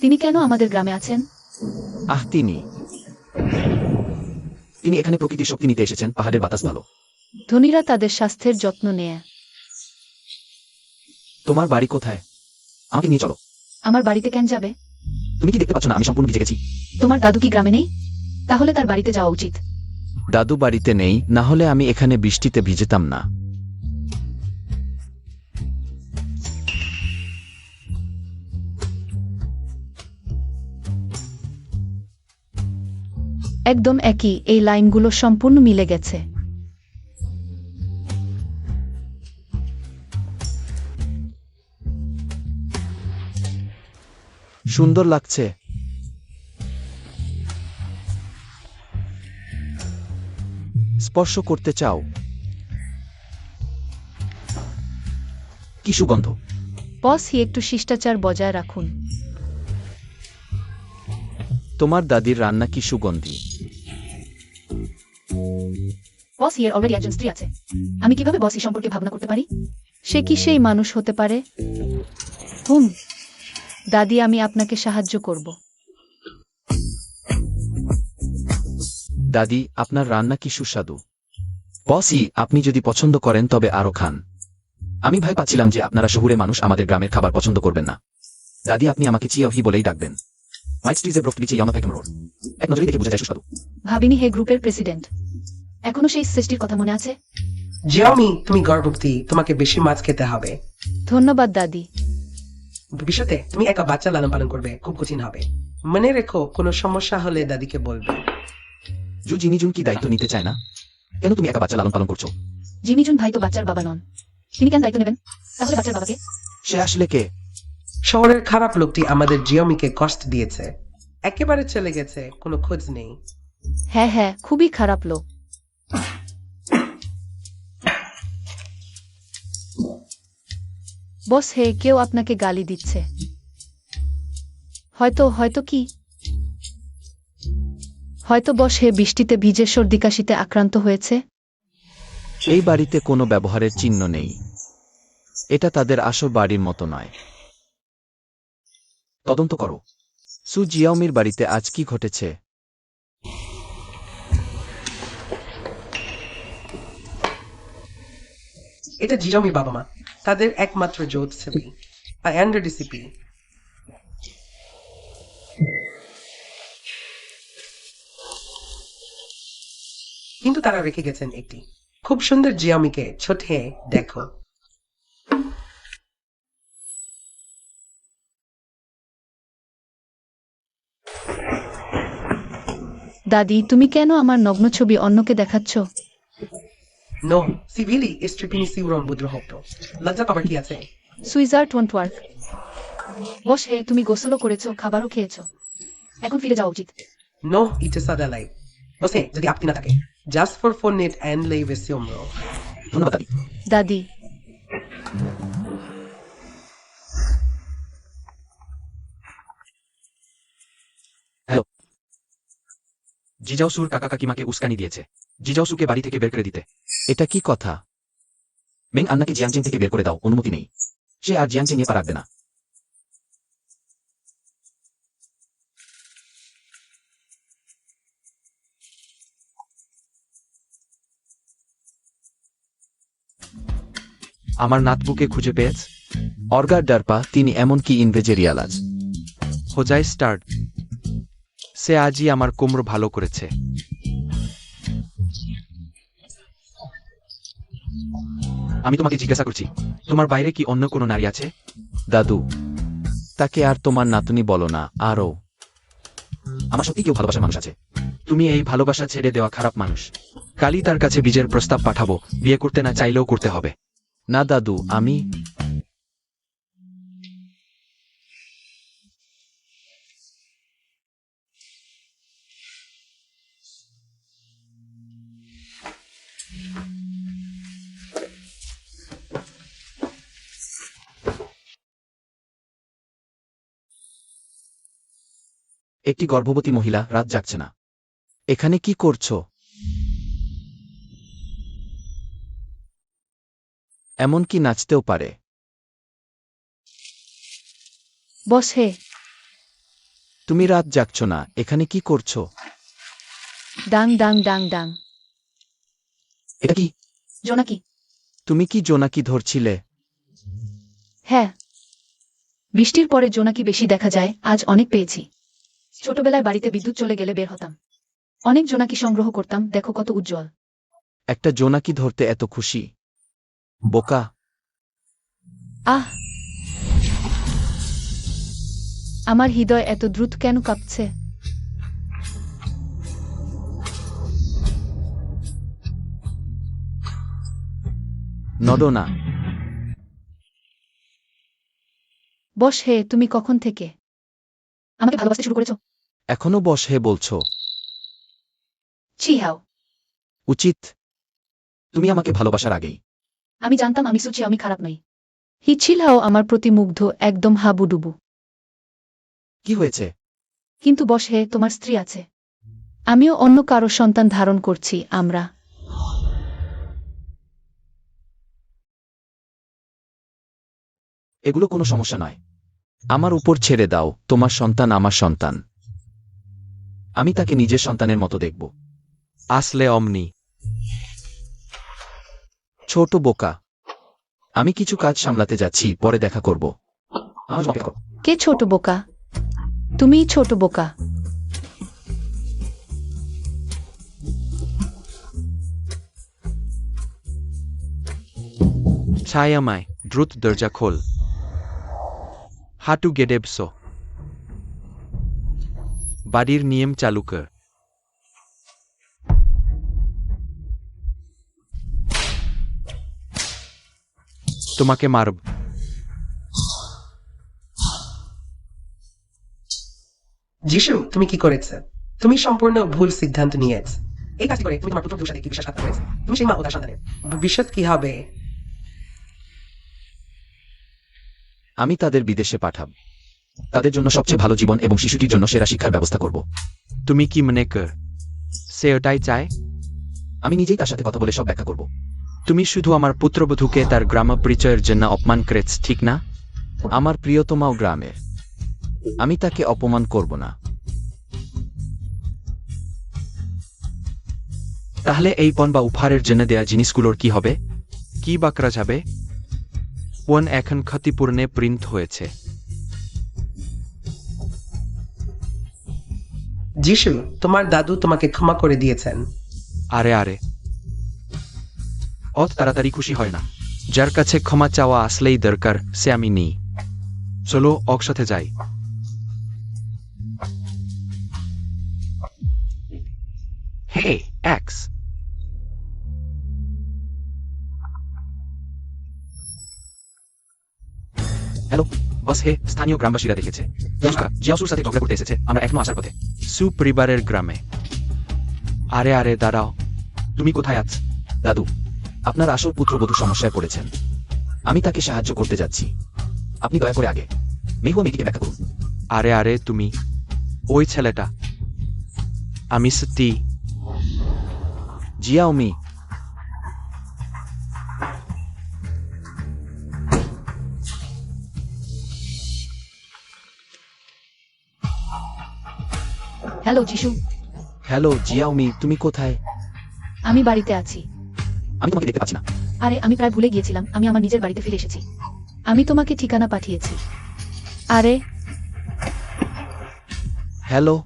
তিনি কেন আমাদের গ্রামে আছেন? আহ, তিনি এখানে প্রকৃতির শক্তি নিতে এসেছেন। পাহাড়ের বাতাস ভালো। ধনীরা তাদের স্বাস্থ্যের যত্ন নেয়। তোমার বাড়ি কোথায়? আমাকে নিয়ে চলো। আমার বাড়িতে কেন যাবে? তুমি কি দেখতে পাচ্ছ না আমি সম্পূর্ণ ভিজে গেছি? তোমার দাদু কি গ্রামে নেই? তাহলে তার বাড়িতে যাওয়া উচিত। দাদু বাড়িতে নেই, না হলে আমি এখানে বৃষ্টিতে ভিজেতাম না। একদম একই, এই লাইনগুলো সম্পূর্ণ মিলে গেছে। সুন্দর লাগছে। স্পর্শ করতে চাও? কি সুগন্ধ! বস, একটু শিষ্টাচার বজায় রাখুন। তোমার দাদির রান্না কি সুগন্ধি! বস, এর অলরেডি একজন স্ত্রী আছে। আমি কিভাবে বস সম্পর্কে ভাবনা করতে পারি? সে কি সেই মানুষ হতে পারে? হুম। দাদি, আমি আপনাকে সাহায্য করব। দাদি, আপনার রান্না কি সুস্বাদু! বসই, আপনি যদি পছন্দ করেন তবে আরো খান। আমি ভয় পাচ্ছিলাম যে আপনারা শহুরে মানুষ আমাদের গ্রামের খাবার পছন্দ করবেন না। দাদি, আপনি আমাকে চিয়াভি বলেই ডাকবেন। এক নজরে দেখে বোঝা যায় সুস্বাদু। ভাবিনি হে গ্রুপের প্রেসিডেন্ট। এখনো সেই সৃষ্টির কথা মনে আছে? জিয়ামি, তুমি গর্ভবতী, তোমাকে বেশি মাছ খেতে হবে। ধন্যবাদ দাদি। ভবিষ্যতে তুমি একা বাচ্চা লালন পালন করবে, খুব কঠিন হবে। মনে রেখো, কোনো সমস্যা হলে দাদিকে বলবে। জিনিজুন কি দায়িত্ব নিতে চায় না? কেন তুমি একা বাচ্চা লালন পালন করছো? জিমিজুন ভাই তো বাচ্চার বাবা নন। তিনি কেন দায়িত্ব নেবেন? তাহলে বাচ্চার বাবাকে? সে আসলে কে? শহরের খারাপ লোকটি আমাদের জিয়ামিকে কষ্ট দিয়েছে। একেবারে চলে গেছে, কোনো খোঁজ নেই। হ্যাঁ হ্যাঁ, খুবই খারাপ লোক। বস, হে, কেউ আপনাকে গালি দিচ্ছে। হয়তো কি? হয়তো বস, হে বৃষ্টিতে ভিজে সর্দি কাশিতে আক্রান্ত হয়েছে। এই বাড়িতে কোনো ব্যবহারের চিহ্ন নেই। এটা তাদের আসল বাড়ির মতো নয়। তদন্ত করো। সু জিয়াওমির বাড়িতে আজ কি ঘটেছে? এটা জিয়ামি বাবা মা, তাদের একমাত্র যৌথ ছেলে, অ্যান্ড্রয়েড ডিসিপি। কিন্তু তারা রেখে গেছেন একটি খুব সুন্দর জিয়ামিকে। ছোটে দেখো। দাদি, তুমি কেন আমার নগ্ন ছবি অন্যকে দেখাচ্ছ? নো, সিভিলি স্ট্রিপিনি সিউরন বুদ্রহপ্ত। লজ্জা পাবার কি আছে? সুইজার্ট ওয়ান্ট ওয়ার্ক। বস, হে, তুমি গোসলও করেছো, খাবারও খেয়েছো। এখন ফিরে যাওয়া উচিত। No, ito sa dalay. Bose, যদি আপত্তি না থাকে, just for phone and leave a numero. ধন্যবাদ দাদি। দাদি হ্যালো। জিজাওসুর কাকা কাকিমাকে উস্কানি দিয়েছে জিজাওসুকে বাড়ি থেকে বের করে দিতে। এটা কি কথা? মেং আন্নাকে জিয়াংচেং থেকে বের করে দাও, অনুমতি নেই। সে আর জিয়াংচেং এ পা রাখবে না। আমার নাতবুকে খুঁজে পেয়েছ? অর্গার ডারপা, তিনি এমনকি ইনভেজেরিয়ালাজ। হোজাই স্টার্ট। সে আজই আমার কোমর ভালো করেছে। আমি তোমাকে জিজ্ঞাসা করছি, তোমার বাইরে কি অন্য কোনো নারী আছে? দাদু, তাকে আর তোমার নাতনি বলো না। আরও, আমার সত্যি কেউ ভালোবাসার মানুষ আছে। তুমি এই ভালোবাসা ছেড়ে দেওয়া খারাপ মানুষ। কালই তার কাছে বীজের প্রস্তাব পাঠাবো, বিয়ে করতে না চাইলেও করতে হবে। না দাদু, আমি একটি গর্ভবতী মহিলা রাত জাগছে না। এখানে কি করছো? এমনকি নাচতেও পারে। বস হে, তুমি রাত জাগছো না, এখানে কি করছো? ডাং ডাং ডাং ডাং। এটা কি? জোনাকি। তুমি কি জোনাকি ধরছিলে? হ্যাঁ, বৃষ্টির পরে জোনাকি বেশি দেখা যায়, আজ অনেক পেয়েছি। ছোটবেলায় বাড়িতে বিদ্যুৎ চলে গেলে বের হতাম, অনেক জোনাকি সংগ্রহ করতাম। দেখো কত উজ্জ্বল। একটা জোনাকি ধরতে এত খুশি? বোকা। আহ, আমার হৃদয় এত দ্রুত কেন কাঁপছে? নড়ো না। বস হে, তুমি কখন থেকে আমাকে ভালোবাসতে শুরু করেছো? এখনো বস হে বলছো? ছি হাও। উচিত। তুমি আমাকে ভালোবাসার আগেই। আমি জানতাম আমি সুচি, আমি খারাপ নই। হিচ্ছিলাও আমার প্রতি মুগ্ধ, একদম হাবুডুবু। কি হয়েছে? কিন্তু বস হে, তোমার স্ত্রী আছে। আমিও অন্য কারো সন্তান ধারণ করছি। আমরা এগুলো কোনো সমস্যা নয়। আমার উপর ছেড়ে দাও, তোমার সন্তান আমার সন্তান। আমি তাকে নিজের সন্তানের মতো দেখব। আসলে অমনি। ছোট বোকা। আমি কিছু কাজ সামলাতে যাচ্ছি, পরে দেখা করব। আমার জন্য অপেক্ষা করো। কে ছোট বোকা? তুমিই ছোট বোকা। ছায়ামায় দ্রুত দরজা খোল। হাঁটু গেড়ে বসো। বাড়ির নিয়ম চালু কর। তোমাকে মারব। যিশু, তুমি কি করেছে? তুমি সম্পূর্ণ ভুল সিদ্ধান্ত নিয়েছ। এই কাজ করে তুমি তোমার পুত্র সাথে কি বিশ্বাসঘাতক করেছ। তুমি সেই মা ও তার সন্তানের ভবিষ্যৎ কি হবে? আমি তাদের বিদেশে পাঠাব। তাদের জন্য সবচেয়ে ভালো জীবন এবং শিশুটির জন্য সেরা শিক্ষার ব্যবস্থা করব। তুমি কি মনে কর সে ওটাই চায়? আমি নিজেই তার সাথে কথা বলে সব ব্যাখ্যা করব। তুমি শুধু আমার পুত্রবধূকে তার গ্রাম পরিচয়ের জন্য অপমান করেছ, ঠিক না? আমার প্রিয়তমাও গ্রামের। আমি তাকে অপমান করব না। তাহলে এই পণ বা উপহারের জন্য দেয়া জিনিসগুলোর কি হবে? কি বা করা যাবে? পণ এখন ক্ষতিপূর্ণে প্রিন্ট হয়েছে। যিশু, তোমার দাদু তোমাকে ক্ষমা করে দিয়েছেন। আরে আরে, অত তাড়াতাড়ি খুশি হয় না। যার কাছে ক্ষমা চাওয়া আসলেই দরকার, সে আমি নেই। চলো একসাথে যাই। হে এক্স, হ্যালো বস হে, স্থানীয় গ্রামবাসীরা দেখেছে তুষকা জিয়াসুর সাথে ঝগড়া করতে এসেছে। আমরা এখনো আসার পথে। সু পরিবারের গ্রামে। আরে আরে দাঁড়াও, তুমি কোথায় আছ? দাদু, আপনার আসল পুত্রবধূ সমস্যায় পড়েছেন। আমি তাকে সাহায্য করতে যাচ্ছি। আপনি দয়া করে আগে মেহুয়া মেয়েটিকে ব্যাখ্যা করুন। আরে আরে তুমি ওই ছেলেটা। আমি সত্যি জিয়াওমি, হ্যালো যিশু, হ্যালো জিয়াওমি, তুমি কোথায়? আমি বাড়িতে আছি। আমি তোমাকে দেখতে পাচ্ছি না। আরে আমি প্রায় ভুলে গিয়েছিলাম, আমি আমার নিজের বাড়িতে ফিরে এসেছি। আমি তোমাকে ঠিকানা পাঠিয়েছি। আরে হ্যালো,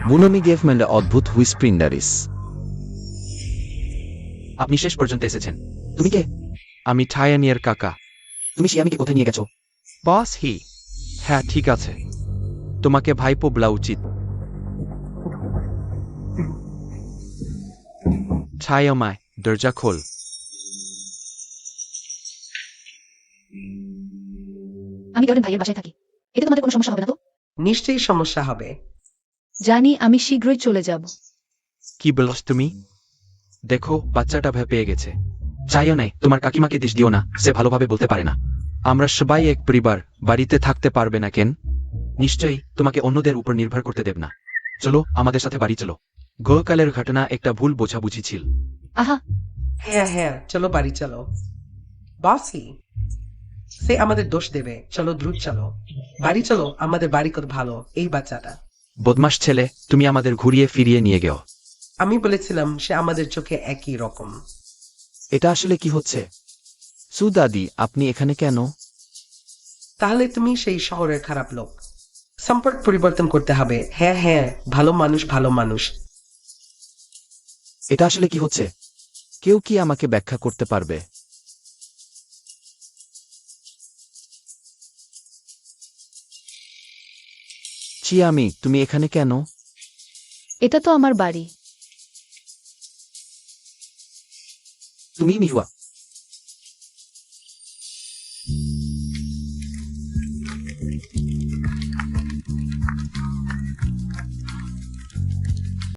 বুনমি গেফম্যান্ডে অদ্ভুত হুইসপ্রিন্ডারিস। আপনি শেষ পর্যন্ত এসেছেন। তুমি কে? আমি ঠায়ানিয়ার কাকা। তুমি শিয়ামিকে কোথায় নিয়ে গেছো? বস হি। হ্যাঁ ঠিক আছে, তোমাকে ভাইপো বলা উচিত। ছায়ামায় দরজা খোল। আমি জর্ডেন ভাইয়ের বাসায় থাকি। এতে তোমাদের কোনো সমস্যা হবে না তো? নিশ্চয়ই সমস্যা হবে। জানি, আমি শীঘ্রই চলে যাব। কি বলছ তুমি? দেখো বাচ্চাটা ভয় পেয়ে গেছে। চাইও নাই, তোমার কাকিমাকে দিশ দিও না, সে ভালোভাবে বলতে পারে না। আমরা সবাই এক পরিবার, বাড়িতে থাকতে পারবে না কেন? নিশ্চয়ই তোমাকে অন্যদের উপর নির্ভর করতে দেব না। চলো আমাদের সাথে বাড়ি চলো। গতকালের ঘটনা একটা ভুল বোঝাবুঝি ছিল। আহা, হ্যাঁ হ্যাঁ, চলো বাড়ি চলো। বসি, সে আমাদের দোষ দেবে। চলো দ্রুত চলো, বাড়ি চলো। আমাদের বাড়ি কত ভালো। এই বাচ্চাটা, বদমাস ছেলে, তুমি আমাদের ঘুরিয়ে ফিরিয়ে নিয়ে গেও। আমি বলেছিলাম সে আমাদের চোখে একই রকম। এটা আসলে কি হচ্ছে? সুদাদি, আপনি এখানে কেন? তাহলে তুমি সেই শহরের খারাপ লোক। সম্পর্ক পরিবর্তন করতে হবে। হ্যাঁ হ্যাঁ, ভালো মানুষ ভালো মানুষ। এটা আসলে কি হচ্ছে? কেউ কি আমাকে ব্যাখ্যা করতে পারবে? চিয়ামি, তুমি এখানে কেন? এটা তো আমার বাড়ি। তুমি মিহুয়া।